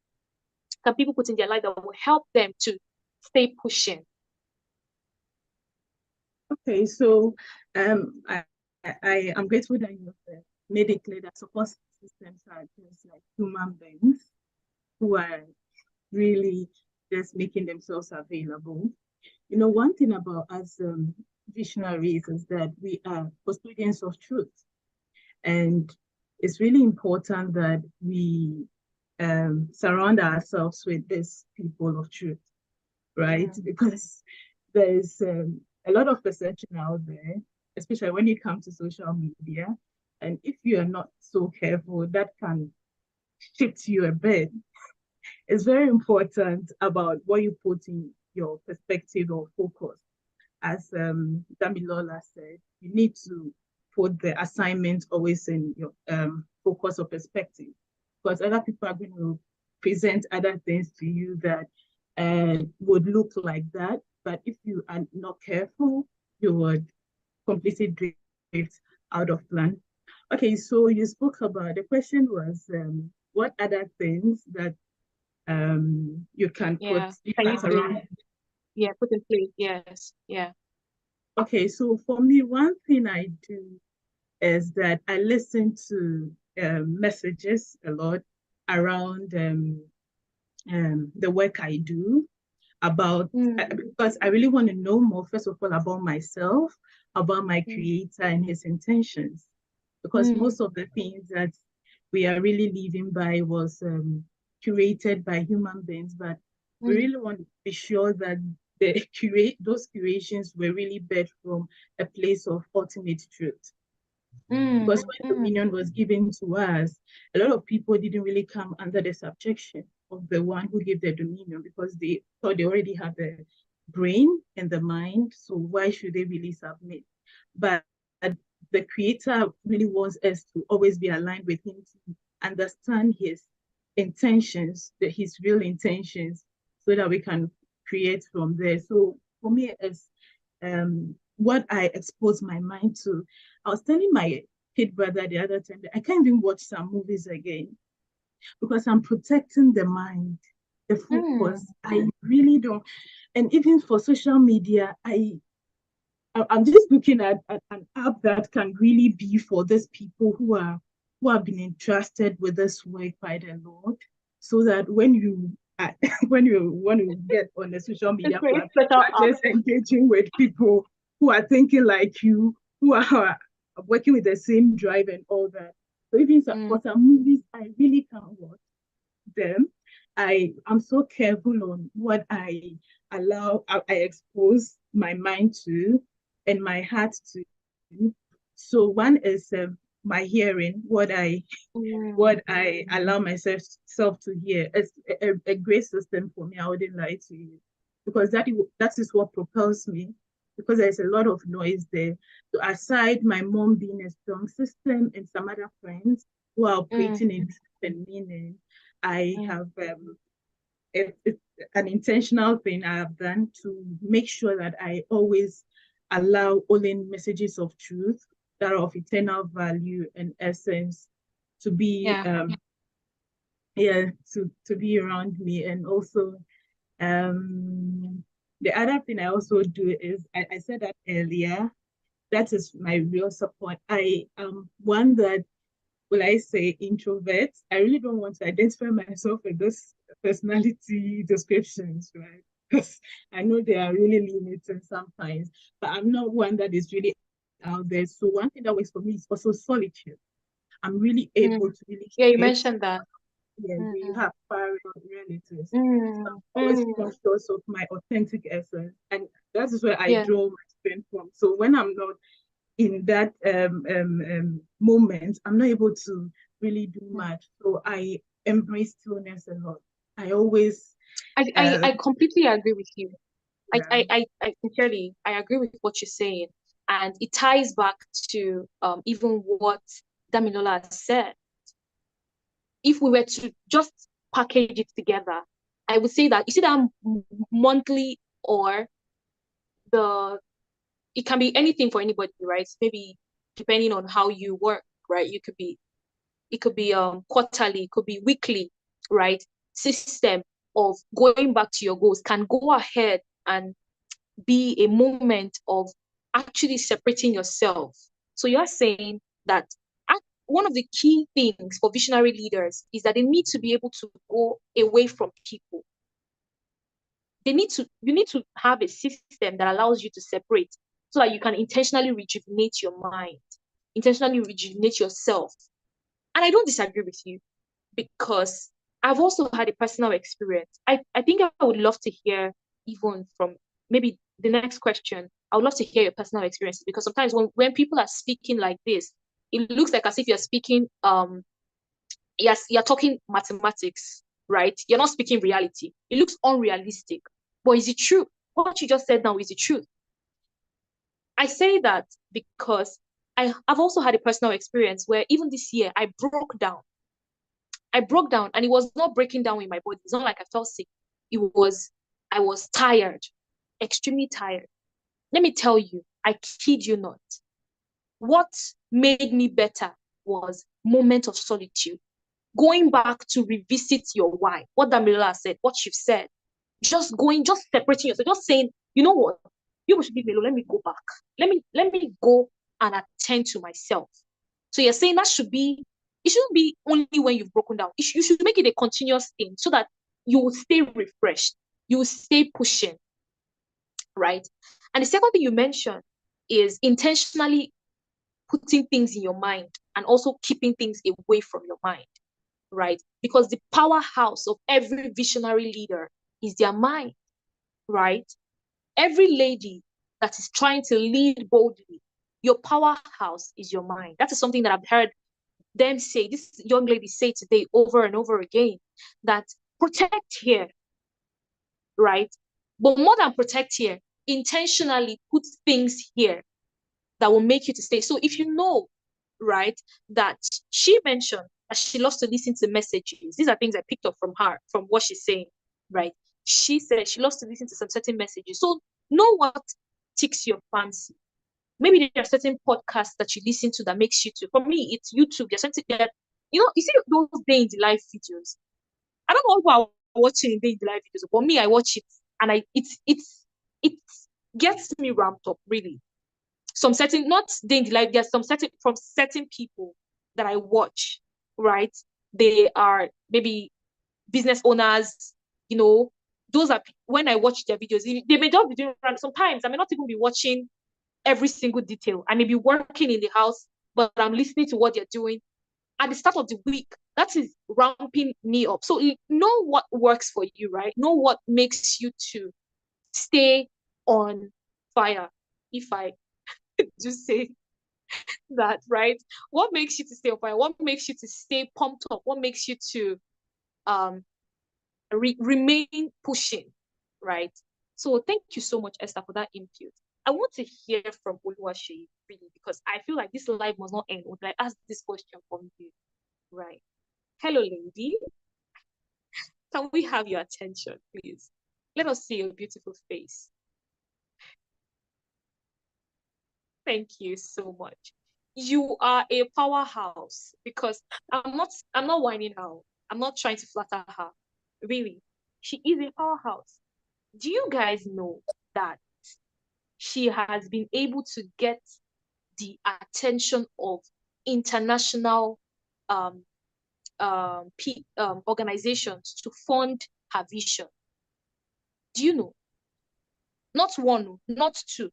can people put in their life that will help them to stay pushing? Okay, so I am grateful that you have made it clear that support systems are just like human beings who are really just making themselves available. One thing about us visionaries is that we are custodians of truth. And it's really important that we surround ourselves with these people of truth, right? Because there's a lot of perception out there, especially when it comes to social media. And if you are not so careful, that can shift you a bit. it's very important about what you put in your perspective or focus. As Damilola said, you need to put the assignment always in your focus or perspective, because other people are going to present other things to you that would look like that. But if you are not careful, you would completely drift out of plan. Okay, so you spoke about, the question was what other things that you can put Yeah. Can you around. put in place? Yes. Yeah. Okay, so for me, one thing I do is that I listen to messages a lot around the work I do about, because I really want to know more, first of all, about myself, about my creator and his intentions. Because most of the things that we are really living by was curated by human beings, but we really want to be sure that those curations were really birthed from a place of ultimate truth. Because when dominion was given to us, a lot of people didn't really come under the subjection of the one who gave the dominion, because they thought they already had the brain and the mind, so why should they really submit? But the creator really wants us to always be aligned with him, to understand his intentions, his real intentions, so that we can create from there. So for me, it's what I expose my mind to. I was telling my kid brother the other time that I can't even watch some movies again, because I'm protecting the mind, the focus. I really don't. And even for social media, I'm just looking at an app that can really be for these people who have been entrusted with this work by the Lord, so that when you when you want to get on a social media platform, you're just engaging with people who are thinking like you, who are working with the same drive and all that. So even for some movies, I really can't watch them. I'm so careful on what I expose my mind to and my heart to. So one is my hearing, what I allow myself to hear. It's a great system for me. I wouldn't lie to you, because that is what propels me. Because there's a lot of noise there. So aside my mom being a strong system and some other friends who are operating in different meaning, I have it's an intentional thing I have done to make sure that I always allow only messages of truth that are of eternal value and essence to be to be around me. And also the other thing I also do is, I said that earlier, that is my real support. I am one that, will I say, introvert. I really don't want to identify myself with those personality descriptions, right? Because I know they are really limiting sometimes, but I'm not one that is really out there. So one thing that works for me is also solitude. I'm really able to really you mentioned that. Yeah, we have far relatives. So I'm always conscious of my authentic essence, and that is where I draw my strength from. So when I'm not in that moment, I'm not able to really do much. So I embrace stillness a lot. I always I completely agree with you. Yeah. I sincerely, I agree with what you're saying, and it ties back to even what Damilola said. If we were to just package it together, I would say that, you see, that monthly, or it can be anything for anybody, right? Maybe depending on how you work, right? It could be quarterly, it could be weekly, right? System of going back to your goals can go ahead and be a moment of actually separating yourself. So you're saying that one of the key things for visionary leaders is that they need to be able to go away from people. You need to have a system that allows you to separate, so that you can intentionally rejuvenate your mind, intentionally rejuvenate yourself. And I don't disagree with you, because I've also had a personal experience. I think I would love to hear, even from maybe the next question, I would love to hear your personal experiences, because sometimes when people are speaking like this, it looks like as if you're speaking, yes, you're talking mathematics, right? You're not speaking reality. It looks unrealistic. But is it true? What you just said now is the truth. I say that because I've also had a personal experience where even this year I broke down. And it was not breaking down in my body. It's not like I felt sick. I was tired, extremely tired. Let me tell you, I kid you not. What made me better was moment of solitude. Going back to revisit your why, what Damilola said, what you've said, just separating yourself, just saying, you know what, you should leave me alone. Let me go back. Let me go and attend to myself. So you're saying it shouldn't be only when you've broken down. You should make it a continuous thing so that you will stay refreshed, you will stay pushing, right? And the second thing you mentioned is intentionally putting things in your mind and also keeping things away from your mind, right? Because the powerhouse of every visionary leader is their mind, right? Every lady that is trying to lead boldly, your powerhouse is your mind. That is something that I've heard them say, this young lady say today over and over again, that protect here, right? But more than protect here, intentionally put things here that will make you to stay. So if you know, right, that she mentioned that she loves to listen to messages. These are things I picked up from her, from what she's saying, right? She said she loves to listen to some certain messages. So know what ticks your fancy. Maybe there are certain podcasts that you listen to that makes you to. For me, it's YouTube. There's something that, you see those day in the life videos. I don't know who are watching day in the life videos, but me, I watch it and it gets me ramped up, really. Some certain, not day in the life, there's some certain, from certain people that I watch, right? They are maybe business owners, those are, when I watch their videos, they may just be doing, sometimes I may not even be watching every single detail. I may be working in the house, but I'm listening to what they're doing. At the start of the week, that is ramping me up. So know what works for you, right? Know what makes you to stay on fire. If I just say that, right? What makes you to stay on fire? What makes you to stay pumped up? What makes you to remain pushing, right? So thank you so much, Esther, for that input. I want to hear from Oluwaseyi, really, because I feel like this live must not end until I ask this question from you, right? Hello, lady. Can we have your attention, please? Let us see your beautiful face. Thank you so much. You are a powerhouse, because I'm not whining her. I'm not trying to flatter her. Really, she is a powerhouse. Do you guys know that she has been able to get the attention of international organizations to fund her vision? Do you know? Not one, not two.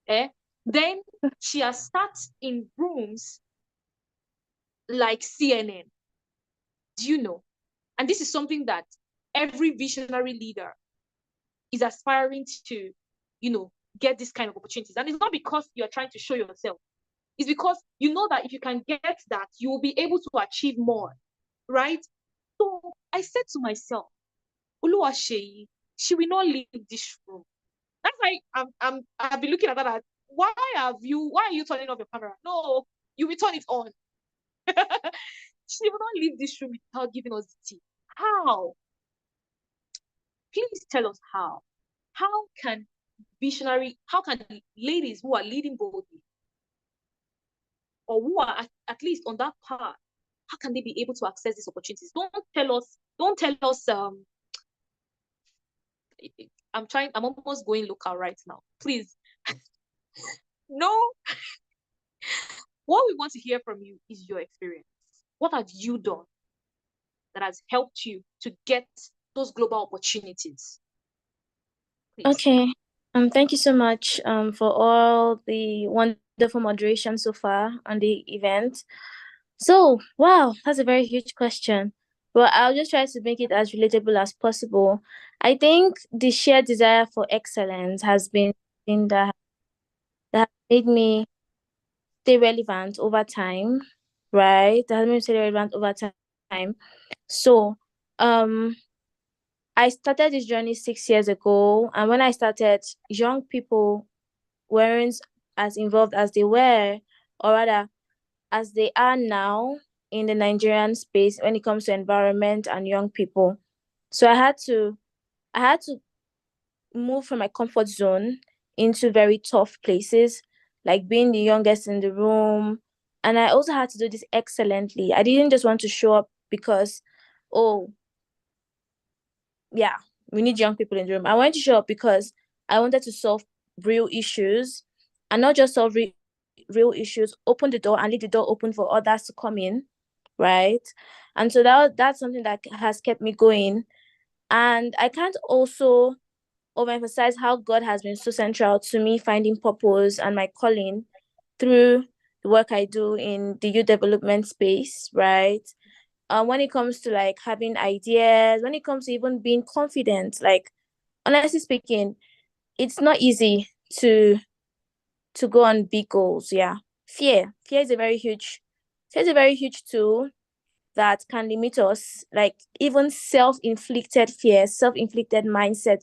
Then she has sat in rooms like CNN. Do you know? And this is something that every visionary leader is aspiring to, get this kind of opportunities. And it's not because you're trying to show yourself. It's because you know that if you can get that, you will be able to achieve more, right? So I said to myself, Oluwaseyi, she will not leave this room. That's why I've been looking at that. Why are you turning off your camera? No, you will turn it on. She will not leave this room without giving us the tea. How? Please tell us how. How can ladies who are leading boldly, or who are at least on that path, how can they be able to access these opportunities? Don't tell us, I'm almost going local right now. Please. No. What we want to hear from you is your experience. What have you done that has helped you to get those global opportunities? Please. Okay. Thank you so much for all the wonderful moderation so far on the event. So, wow, that's a very huge question. But I'll just try to make it as relatable as possible. I think the shared desire for excellence has been in that made me stay relevant over time, right? That has made me stay relevant over time. So um I started this journey 6 years ago, and when I started, young people weren't as involved as they were, or rather, as they are now in the Nigerian space when it comes to environment and young people. So I had to move from my comfort zone into very tough places, like being the youngest in the room. And I also had to do this excellently. I didn't just want to show up because, oh, yeah, we need young people in the room. I wanted to show up because I wanted to solve real issues, and not just solve real issues, open the door and leave the door open for others to come in, right? And so that's something that has kept me going. And I can't also overemphasize how God has been so central to me finding purpose and my calling through the work I do in the youth development space, right? When it comes to like having ideas, when it comes to even being confident, like honestly speaking, it's not easy to go on big goals. Yeah. Fear is a very huge tool that can limit us, like even self-inflicted fears, self-inflicted mindset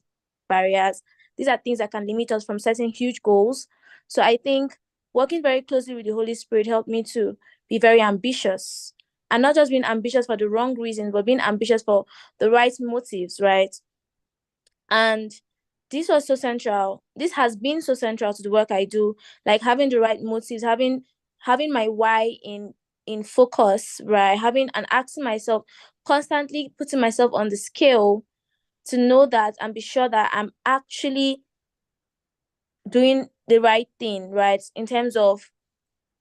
barriers. These are things that can limit us from setting huge goals. So I think working very closely with the Holy Spirit helped me to be very ambitious, and not just being ambitious for the wrong reasons, but being ambitious for the right motives, right? And this has been so central to the work I do, like having the right motives, having my why in focus, right? Having and asking myself, constantly putting myself on the scale to know that and be sure that I'm actually doing the right thing, right? In terms of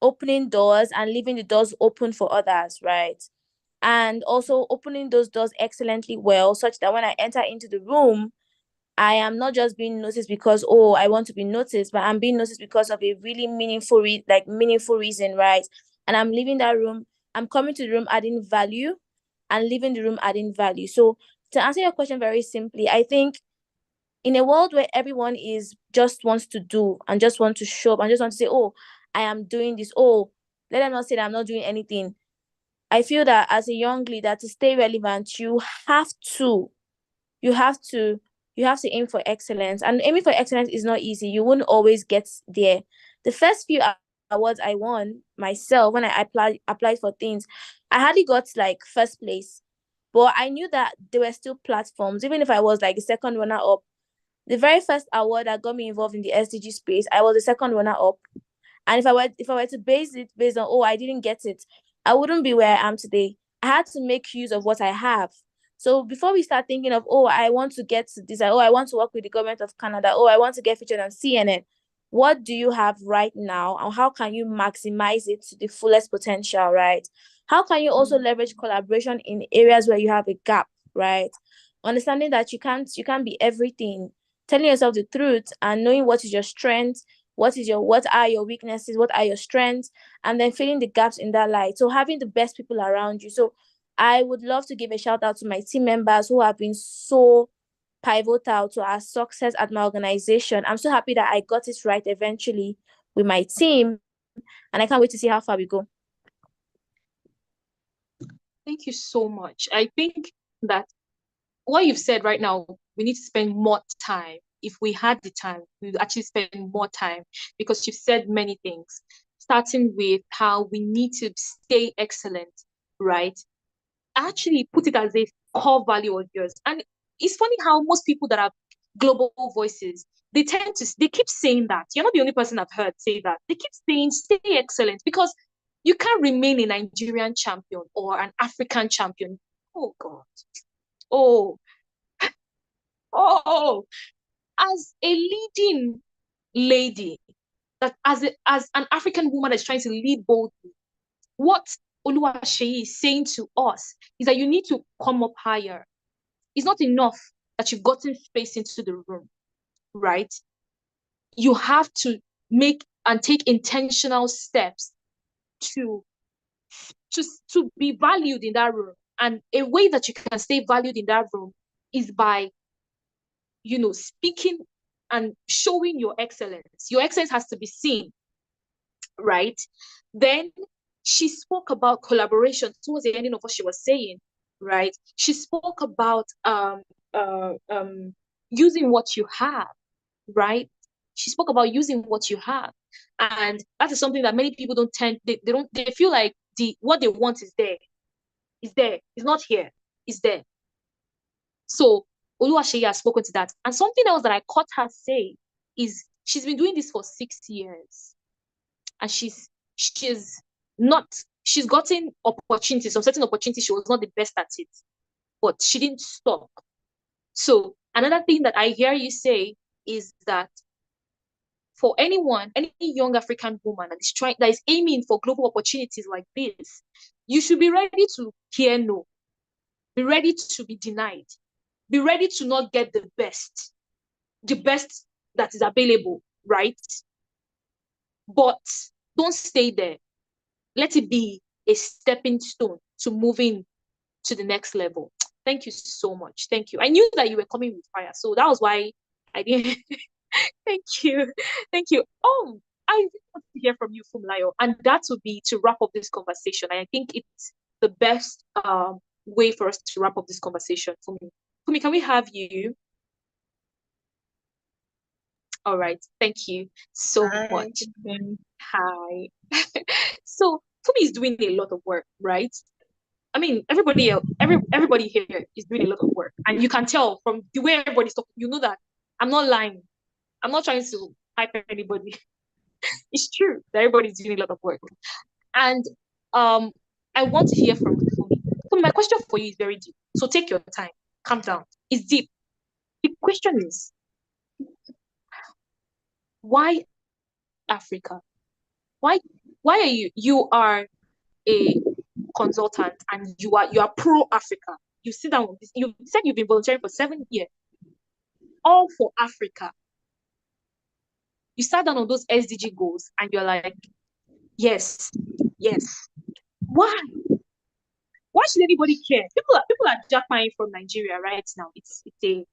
opening doors and leaving the doors open for others, right? And also opening those doors excellently well, such that when I enter into the room, I am not just being noticed because, oh, I want to be noticed, but I'm being noticed because of a really meaningful reason, right? And I'm leaving that room, I'm coming to the room adding value and leaving the room adding value. So to answer your question very simply, I think in a world where everyone is just wants to do and just want to show up and just want to say, oh, I am doing this. Oh, let them not say that I'm not doing anything. I feel that as a young leader, to stay relevant, have to you have to you have to aim for excellence, and aiming for excellence is not easy. You won't always get there. The first few awards I won myself when I applied for things, I hardly got like first place, but I knew that there were still platforms. Even if I was like the second runner up, the very first award that got me involved in the SDG space, I was the second runner up. And if I were to base it based on, oh, I didn't get it, I wouldn't be where I am today. I had to make use of what I have. So before we start thinking of, oh, I want to get to this, oh, I want to work with the government of Canada, oh, I want to get featured on CNN, what do you have right now, and how can you maximize it to the fullest potential, right? How can you also leverage collaboration in areas where you have a gap, right? Understanding that you can't be everything, telling yourself the truth and knowing what is your strength, what are your weaknesses, what are your strengths, and then filling the gaps in that light. So having the best people around you. So I would love to give a shout out to my team members who have been so pivotal to our success at my organization. I'm so happy that I got it right eventually with my team, and I can't wait to see how far we go. Thank you so much. I think that what you've said right now, we need to spend more time. If we had the time, we would actually spend more time, because you've said many things, starting with how we need to stay excellent, right? Actually put it as a core value of yours. And it's funny how most people that are global voices, they keep saying that. You're not the only person I've heard say that. They keep saying stay excellent, because you can't remain a Nigerian champion or an African champion. Oh God. Oh, oh, as a leading lady, that as an African woman that's trying to lead boldly, what Oluwaseyi is saying to us is that you need to come up higher. It's not enough that you've gotten space into the room, right? You have to make and take intentional steps to to be valued in that room. And a way that you can stay valued in that room is by, speaking and showing your excellence. Your excellence has to be seen, right? Then she spoke about collaboration towards the ending of what she was saying. right? She spoke about using what you have, right? She spoke about using what you have. And that is something that many people don't tend, they feel like what they want is there. It's not here. It's there. So Oluwaseyi has spoken to that. And something else that I caught her say is she's been doing this for 6 years. And she's gotten opportunities, some certain opportunities. She was not the best at it, but she didn't stop. So another thing that I hear you say is that for anyone, any young African woman that is aiming for global opportunities like this, you should be ready to hear no. Be ready to be denied. Be ready to not get the best that is available, right? But don't stay there. Let it be a stepping stone to moving to the next level. Thank you so much. Thank you. I knew that you were coming with fire, so that was why I didn't. Thank you. Thank you. I really want to hear from you, Funmilayo, and that would be to wrap up this conversation. I think it's the best way for us to wrap up this conversation. Fumi, can we have you? All right. Thank you so much. Hi. So Fumi is doing a lot of work, right? I mean, everybody here is doing a lot of work, and you can tell from the way everybody's talking. You know that I'm not lying. I'm not trying to hype anybody. It's true that everybody's doing a lot of work, and I want to hear from Fumi. So my question for you is very deep. So take your time, calm down. It's deep. The question is, why Africa? Why are you are a consultant and you are pro Africa? You sit down with this, you said you've been volunteering for 7 years, all for Africa. You sat down on those SDG goals and you're like, yes. Why should anybody care? People are jackpying from Nigeria right now. It's a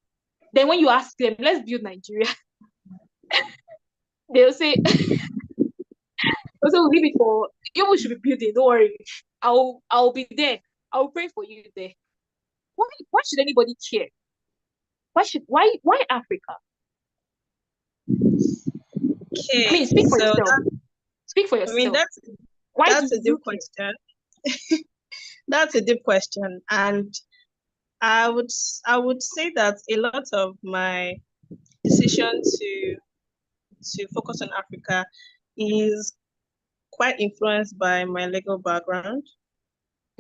then when you ask them, let's build Nigeria, they'll say we'll leave it for you should be building, don't worry. I'll be there. I'll pray for you there. Why should anybody care? Why Africa? Okay. I mean, speak for yourself. Speak for yourself. I mean, that's a deep question. That's a deep question, and I would say that a lot of my decision to focus on Africa is quite influenced by my legal background.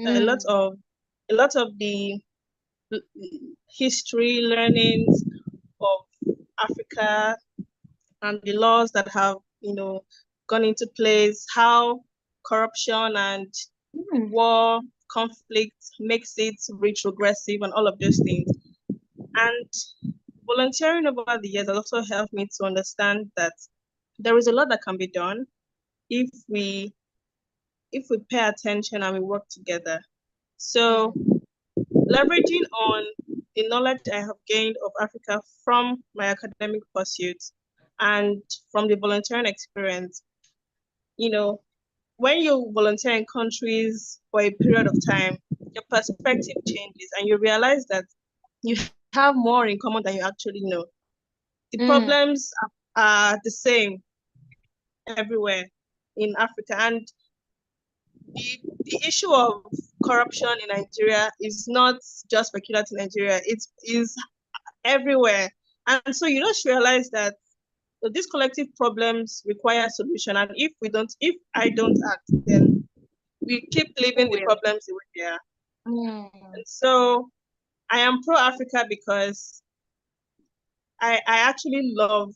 A lot of the history learnings of Africa and the laws that have gone into place, how corruption and war conflict makes it retrogressive and all of those things. And volunteering over the years has also helped me to understand that there is a lot that can be done if we pay attention and we work together. So leveraging on the knowledge I have gained of Africa from my academic pursuits and from the volunteering experience, when you volunteer in countries for a period of time, your perspective changes and you realize that you have more in common than you actually know. The problems are the same everywhere in Africa, and the issue of corruption in Nigeria is not just peculiar to Nigeria, it is everywhere. And so you just realize that these collective problems require a solution, and if I don't act, then we keep leaving the problems the way they are. And so I am pro-Africa because I actually love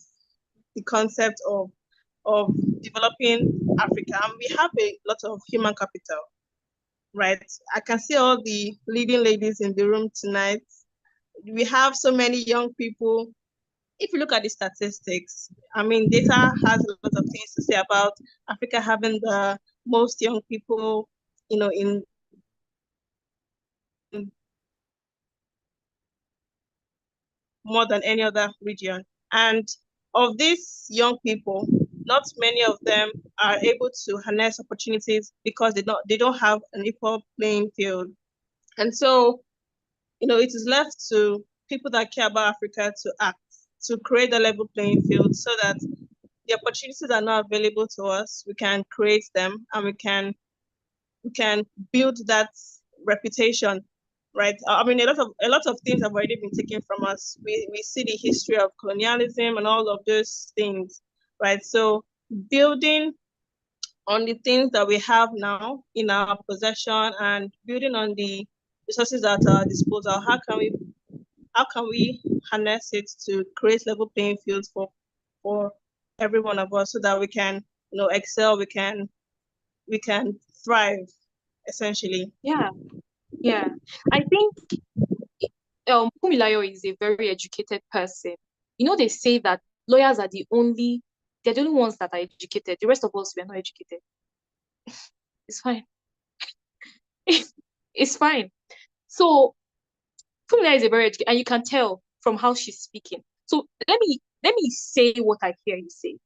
the concept of developing Africa, and we have a lot of human capital, right? I can see all the leading ladies in the room tonight. We have so many young people. If you look at the statistics, I mean, data has a lot of things to say about Africa having the most young people, in more than any other region. And of these young people, not many of them are able to harness opportunities because they don't have an equal playing field. And so, it is left to people that care about Africa to act, to create a level playing field so that the opportunities are not available to us. We can create them, and we can build that reputation, right? I mean, a lot of things have already been taken from us. We see the history of colonialism and all of those things, right? So building on the things that we have now in our possession and building on the resources at our disposal, how can we harness it to create level playing fields for every one of us so that we can excel, we can thrive essentially. Yeah. I think Fumilayo is a very educated person. They say that lawyers are they're the only ones that are educated. The rest of us, we are not educated. It's fine. It's fine. So Fumilayo is a very educated, and you can tell from how she's speaking. So let me say what I hear you say,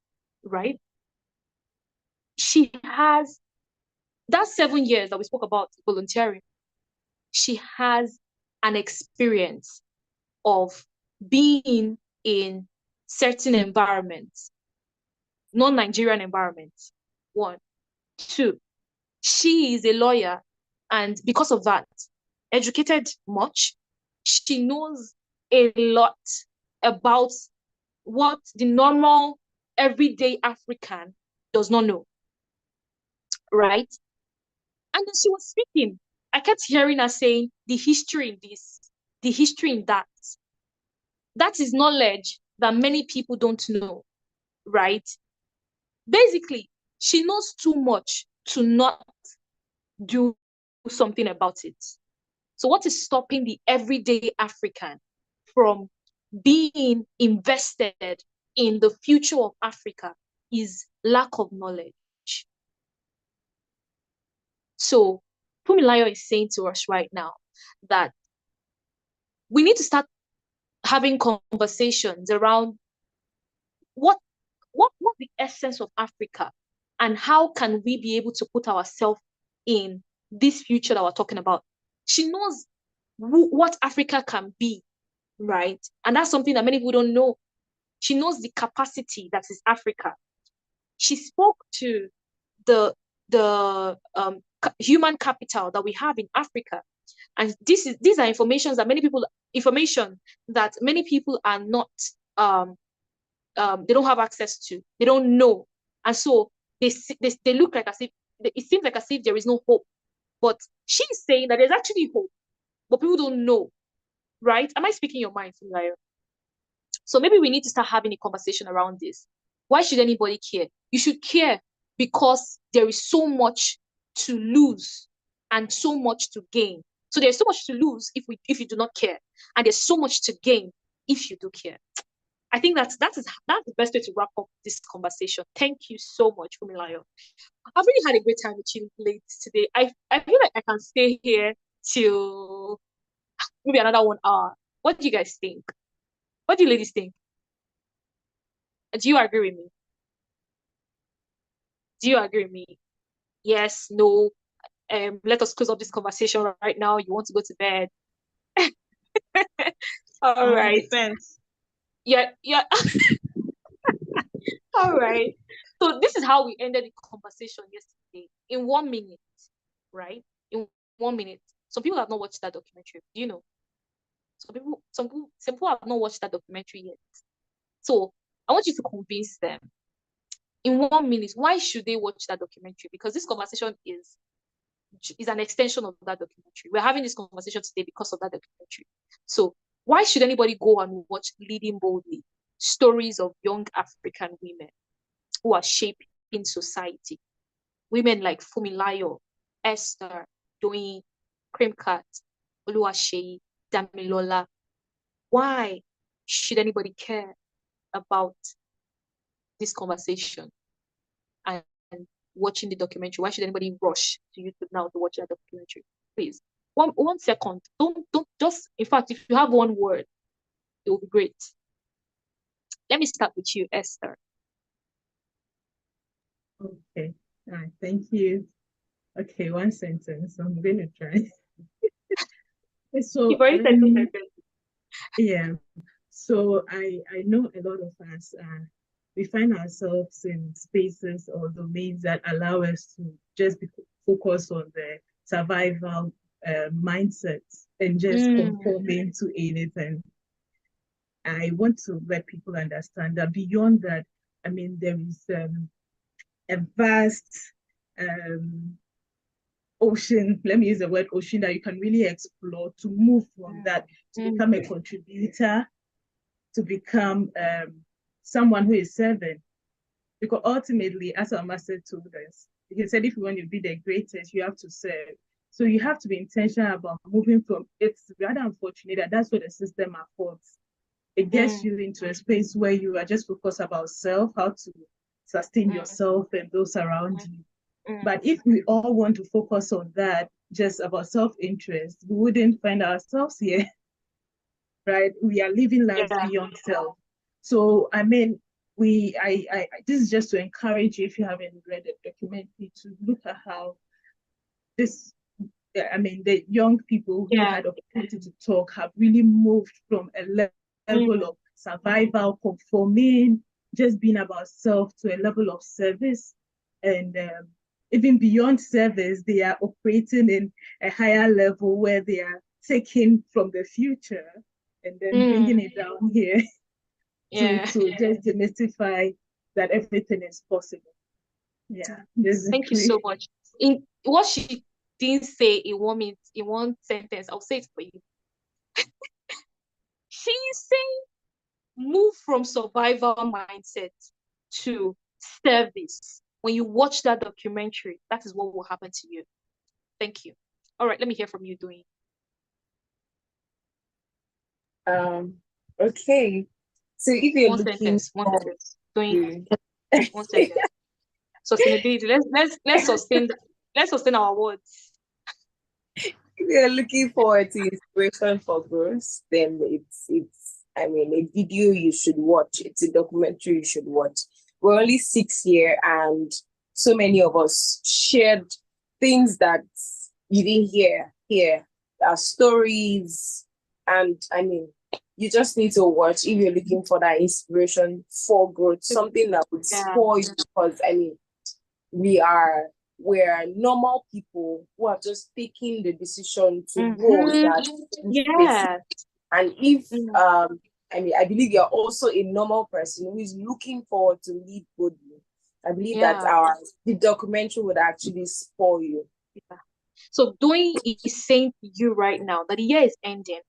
right? She has that 7 years that we spoke about volunteering. She has an experience of being in certain environments, non-Nigerian environments. 1. 2, she is a lawyer, and because of that, educated much. She knows a lot about what the normal everyday African does not know, right? And then she was speaking. I kept hearing her saying the history in this, the history in that. That is knowledge that many people don't know, right? Basically, she knows too much to not do something about it. So what is stopping the everyday African from being invested in the future of Africa is lack of knowledge. So Fumilayo is saying to us right now that we need to start having conversations around what the essence of Africa, and how can we be able to put ourselves in this future that we're talking about. She knows what Africa can be, right? And that's something that many people don't know. She knows the capacity that is Africa. She spoke to the human capital that we have in Africa, and these are information that many people are not they don't have access to, they don't know, and so they look like as if it seems like as if there is no hope. But she's saying that there's actually hope, but people don't know, right? Am I speaking your mind, Fumilayo? So maybe we need to start having a conversation around this. Why should anybody care? You should care because there is so much to lose and so much to gain. So there's so much to lose if you do not care, and there's so much to gain if you do care. I think that's the best way to wrap up this conversation. Thank you so much, Fumilayo. I've really had a great time with you ladies today. I feel like I can stay here till maybe another 1 hour. What do you guys think? What do you ladies think? Do you agree with me? Do you agree with me? Yes, no. Let us close up this conversation right now. You want to go to bed? All right. Defense. Yeah. All right. So this is how we ended the conversation yesterday. In 1 minute, right? In 1 minute. Some people have not watched that documentary. Do you know? Some people have not watched that documentary yet. So I want you to convince them in 1 minute, why should they watch that documentary? Because this conversation is an extension of that documentary. We're having this conversation today because of that documentary. So why should anybody go and watch Leading Boldly? Stories of young African women who are shaping society. Women like Fumilayo, Esther, Doyin, Creamcat, Oluwaseyi, Damilola. Why should anybody care about this conversation and watching the documentary? Why should anybody rush to YouTube now to watch that documentary? Please, 1 second. Don't just. In fact, if you have 1 word, it will be great. Let me start with you, Esther. Okay. All right. Thank you. Okay, 1 sentence. I'm going to try. So You've already said 2 sentences. yeah. So I know a lot of us we find ourselves in spaces or domains that allow us to just focus on the survival mindset and just conforming to anything. I want to let people understand that beyond that, I mean, there is a vast ocean, let me use the word ocean, that you can really explore to move from that to become a contributor, to become someone who is serving. Because ultimately, as our master told us, he said, if you want to be the greatest, you have to serve. So you have to be intentional about moving from, it's rather unfortunate that that's what the system affords. It gets you into a space where you are just focused about self, how to sustain yourself and those around you. But if we all want to focus on that, just about self-interest, we wouldn't find ourselves here, right? We are living lives beyond self. So, I mean, this is just to encourage you, if you haven't read the documentary, to look at how this, I mean, the young people who had opportunity to talk have really moved from a level of survival, conforming, just being about self, to a level of service. And even beyond service, they are operating in a higher level where they are taking from the future and then bringing it down here to just demystify that everything is possible. Yeah. Thank you so much. In what she didn't say in 1 minute, in one sentence, I'll say it for you. She's saying move from survival mindset to service. When you watch that documentary, that is what will happen to you. Thank you. All right, let me hear from you, Dwayne. Okay. So if you're one looking sentence, Dwayne, one sentence. Sustainability. Let's sustain our words. If you're looking forward to inspiration for growth, then it's I mean, a video you should watch. It's a documentary you should watch. We're only 6 here, and so many of us shared things that you didn't hear, our stories, and I mean, you just need to watch if you're looking for that inspiration for growth, something that would spur you, because I mean, we're normal people who are just taking the decision to go that space. And if I mean, I believe you're also a normal person who is looking forward to lead boldly, I believe that the documentary would actually spur you. So Dwayne is saying to you right now that the year is ending.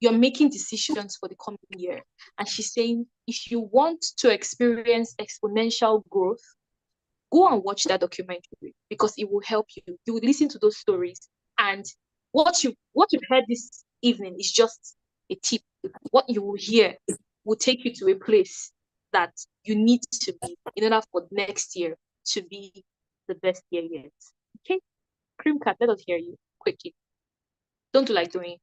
You're making decisions for the coming year. And she's saying, if you want to experience exponential growth, go and watch that documentary, because it will help you. You will listen to those stories, and what you've heard this evening is just a tip. What you will hear will take you to a place that you need to be in order for next year to be the best year yet. Okay, Cream Cat, let us hear you quickly. Don't do like doing.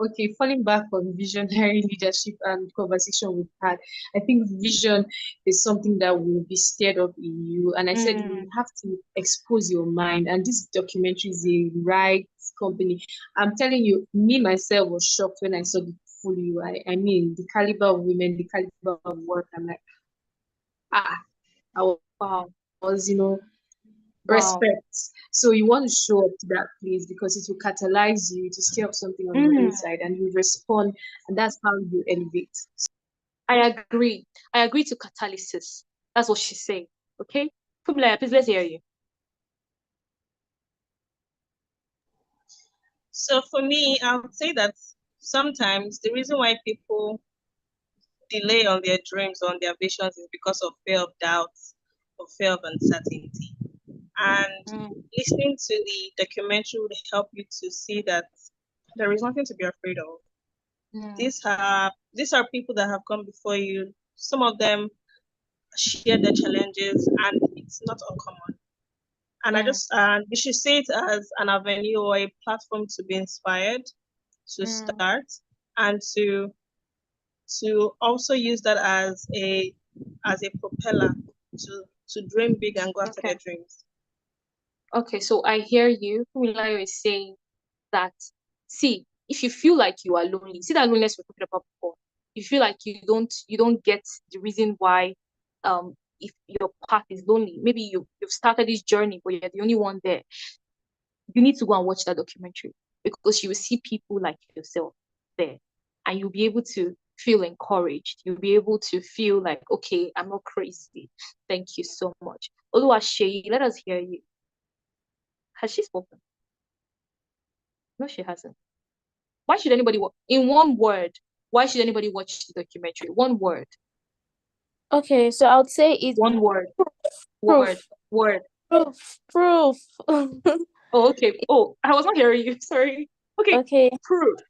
Okay, falling back on visionary leadership and conversation we've had, I think vision is something that will be stirred up in you. And I said you have to expose your mind. And this documentary is a right company. I'm telling you, me myself was shocked when I saw the full UI. I mean, the caliber of women, the caliber of work. I'm like, I was, respect. So you want to show up to that place because it will catalyze you to stir up something on your inside, and you respond, and that's how you elevate. I agree to catalysis. That's what she's saying. Okay, Kumla, please, let's hear you. So for me, I would say that sometimes the reason why people delay on their dreams, on their visions, is because of fear of doubt or fear of uncertainty. And listening to the documentary would help you to see that there is nothing to be afraid of. These are people that have come before you. Some of them share their challenges, and it's not uncommon. And we should see it as an avenue or a platform to be inspired, to start, and to also use that as a propeller to dream big and go after their dreams. Okay, so I hear you. Kumilayo is saying that, see, if you feel like you are lonely, see that loneliness we're talking about before. You feel like you don't get the reason why if your path is lonely. Maybe you've started this journey, but you're the only one there. You need to go and watch that documentary, because you will see people like yourself there, and you'll be able to feel encouraged. You'll be able to feel like, okay, I'm not crazy. Thank you so much. Oluwaseyi, let us hear you. Has she spoken? No, she hasn't. Why should anybody in one word, why should anybody watch the documentary? One word. Okay, so I would say it's one word. Proof. Word. Proof. Oh, okay. Oh, I was not hearing you. Sorry. Okay. Proof.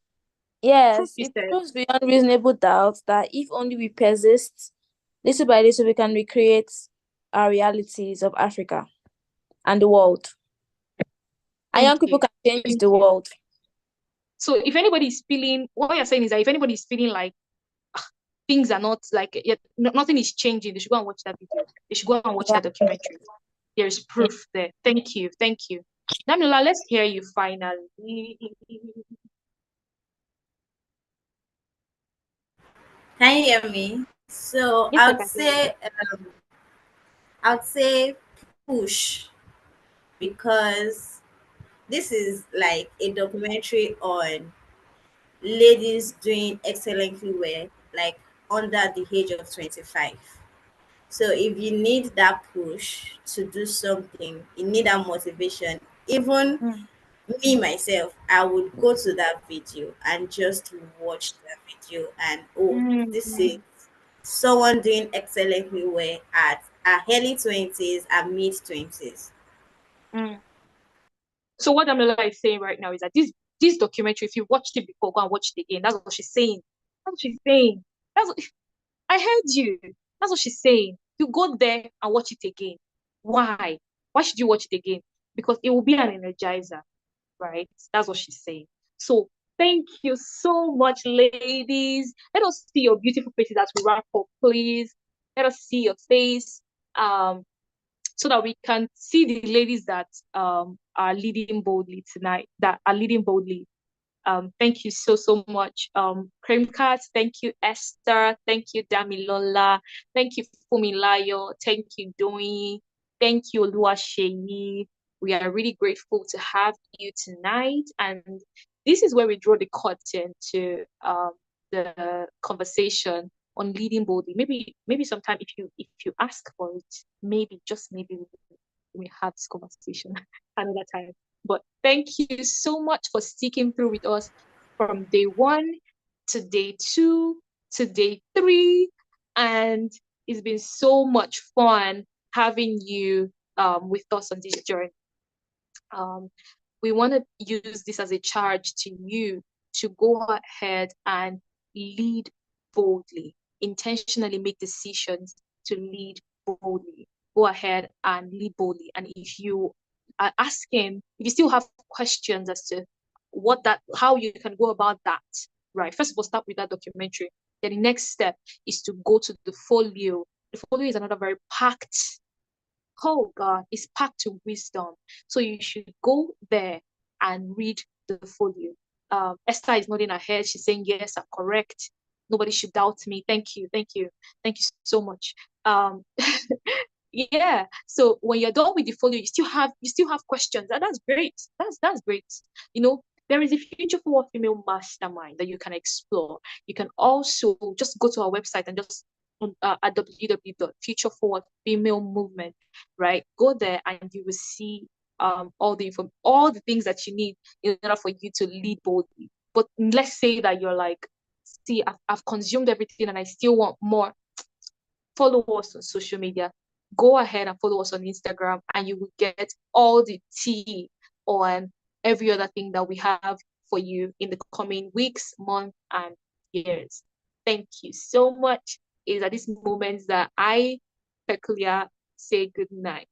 Yes, Proof, it proves beyond reasonable doubt that if only we persist, little by little, we can recreate our realities of Africa and the world. And young people can change the world. So if anybody is feeling, what you're saying is that if anybody is feeling like things are not like, nothing is changing, they should go and watch that video. They should go and watch that documentary. There's proof there. Thank you. Damilola, let's hear you finally. Can you hear me? So yes, I would say push, because this is like a documentary on ladies doing excellently well, like under the age of 25. So if you need that push to do something, you need that motivation. Even me myself, I would go to that video and just watch that video, and this is someone doing excellently well at early 20s and mid 20s. So what Damilola is saying right now is that this documentary, if you watched it before, go and watch it again. That's what she's saying. I heard you. That's what she's saying. You go there and watch it again. Why? Why should you watch it again? Because it will be an energizer, right? That's what she's saying. So thank you so much, ladies. Let us see your beautiful faces as we wrap up, please. Let us see your face. So that we can see the ladies that are leading boldly tonight, that are leading boldly. Thank you so much. Creamcat, thank you, Esther, thank you, Damilola, thank you, Fumilayo, thank you, Doi, thank you, Oluwaseyi. We are really grateful to have you tonight, and this is where we draw the curtain to the conversation on leading boldly. Maybe sometime if you ask for it, maybe just maybe we have this conversation another time. But thank you so much for sticking through with us from day 1 to day 2 to day 3, and it's been so much fun having you with us on this journey. We want to use this as a charge to you to go ahead and lead boldly, intentionally make decisions to lead boldly. Go ahead and lead boldly. And if you are asking, if you still have questions as to how you can go about that, right? First of all, start with that documentary. Then the next step is to go to the folio. The folio is another very packed, oh God, it's packed with wisdom. So you should go there and read the folio. Esther is nodding her head. She's saying, yes, I'm correct. Nobody should doubt me. Thank you so much. Yeah. So when you're done with the folio, you still have questions, and that's great. That's great. There is a Future Forward Female Mastermind that you can explore. You can also just go to our website and just at www.futureforwardfemale movement, right? Go there and you will see all the things that you need in order for you to lead boldly. But let's say that you're like, see, I've consumed everything and I still want more. Follow us on social media. Go ahead and follow us on Instagram, and you will get all the tea on every other thing that we have for you in the coming weeks, months, and years. Thank you so much. It is at these moments that I, Peculiar, say good night.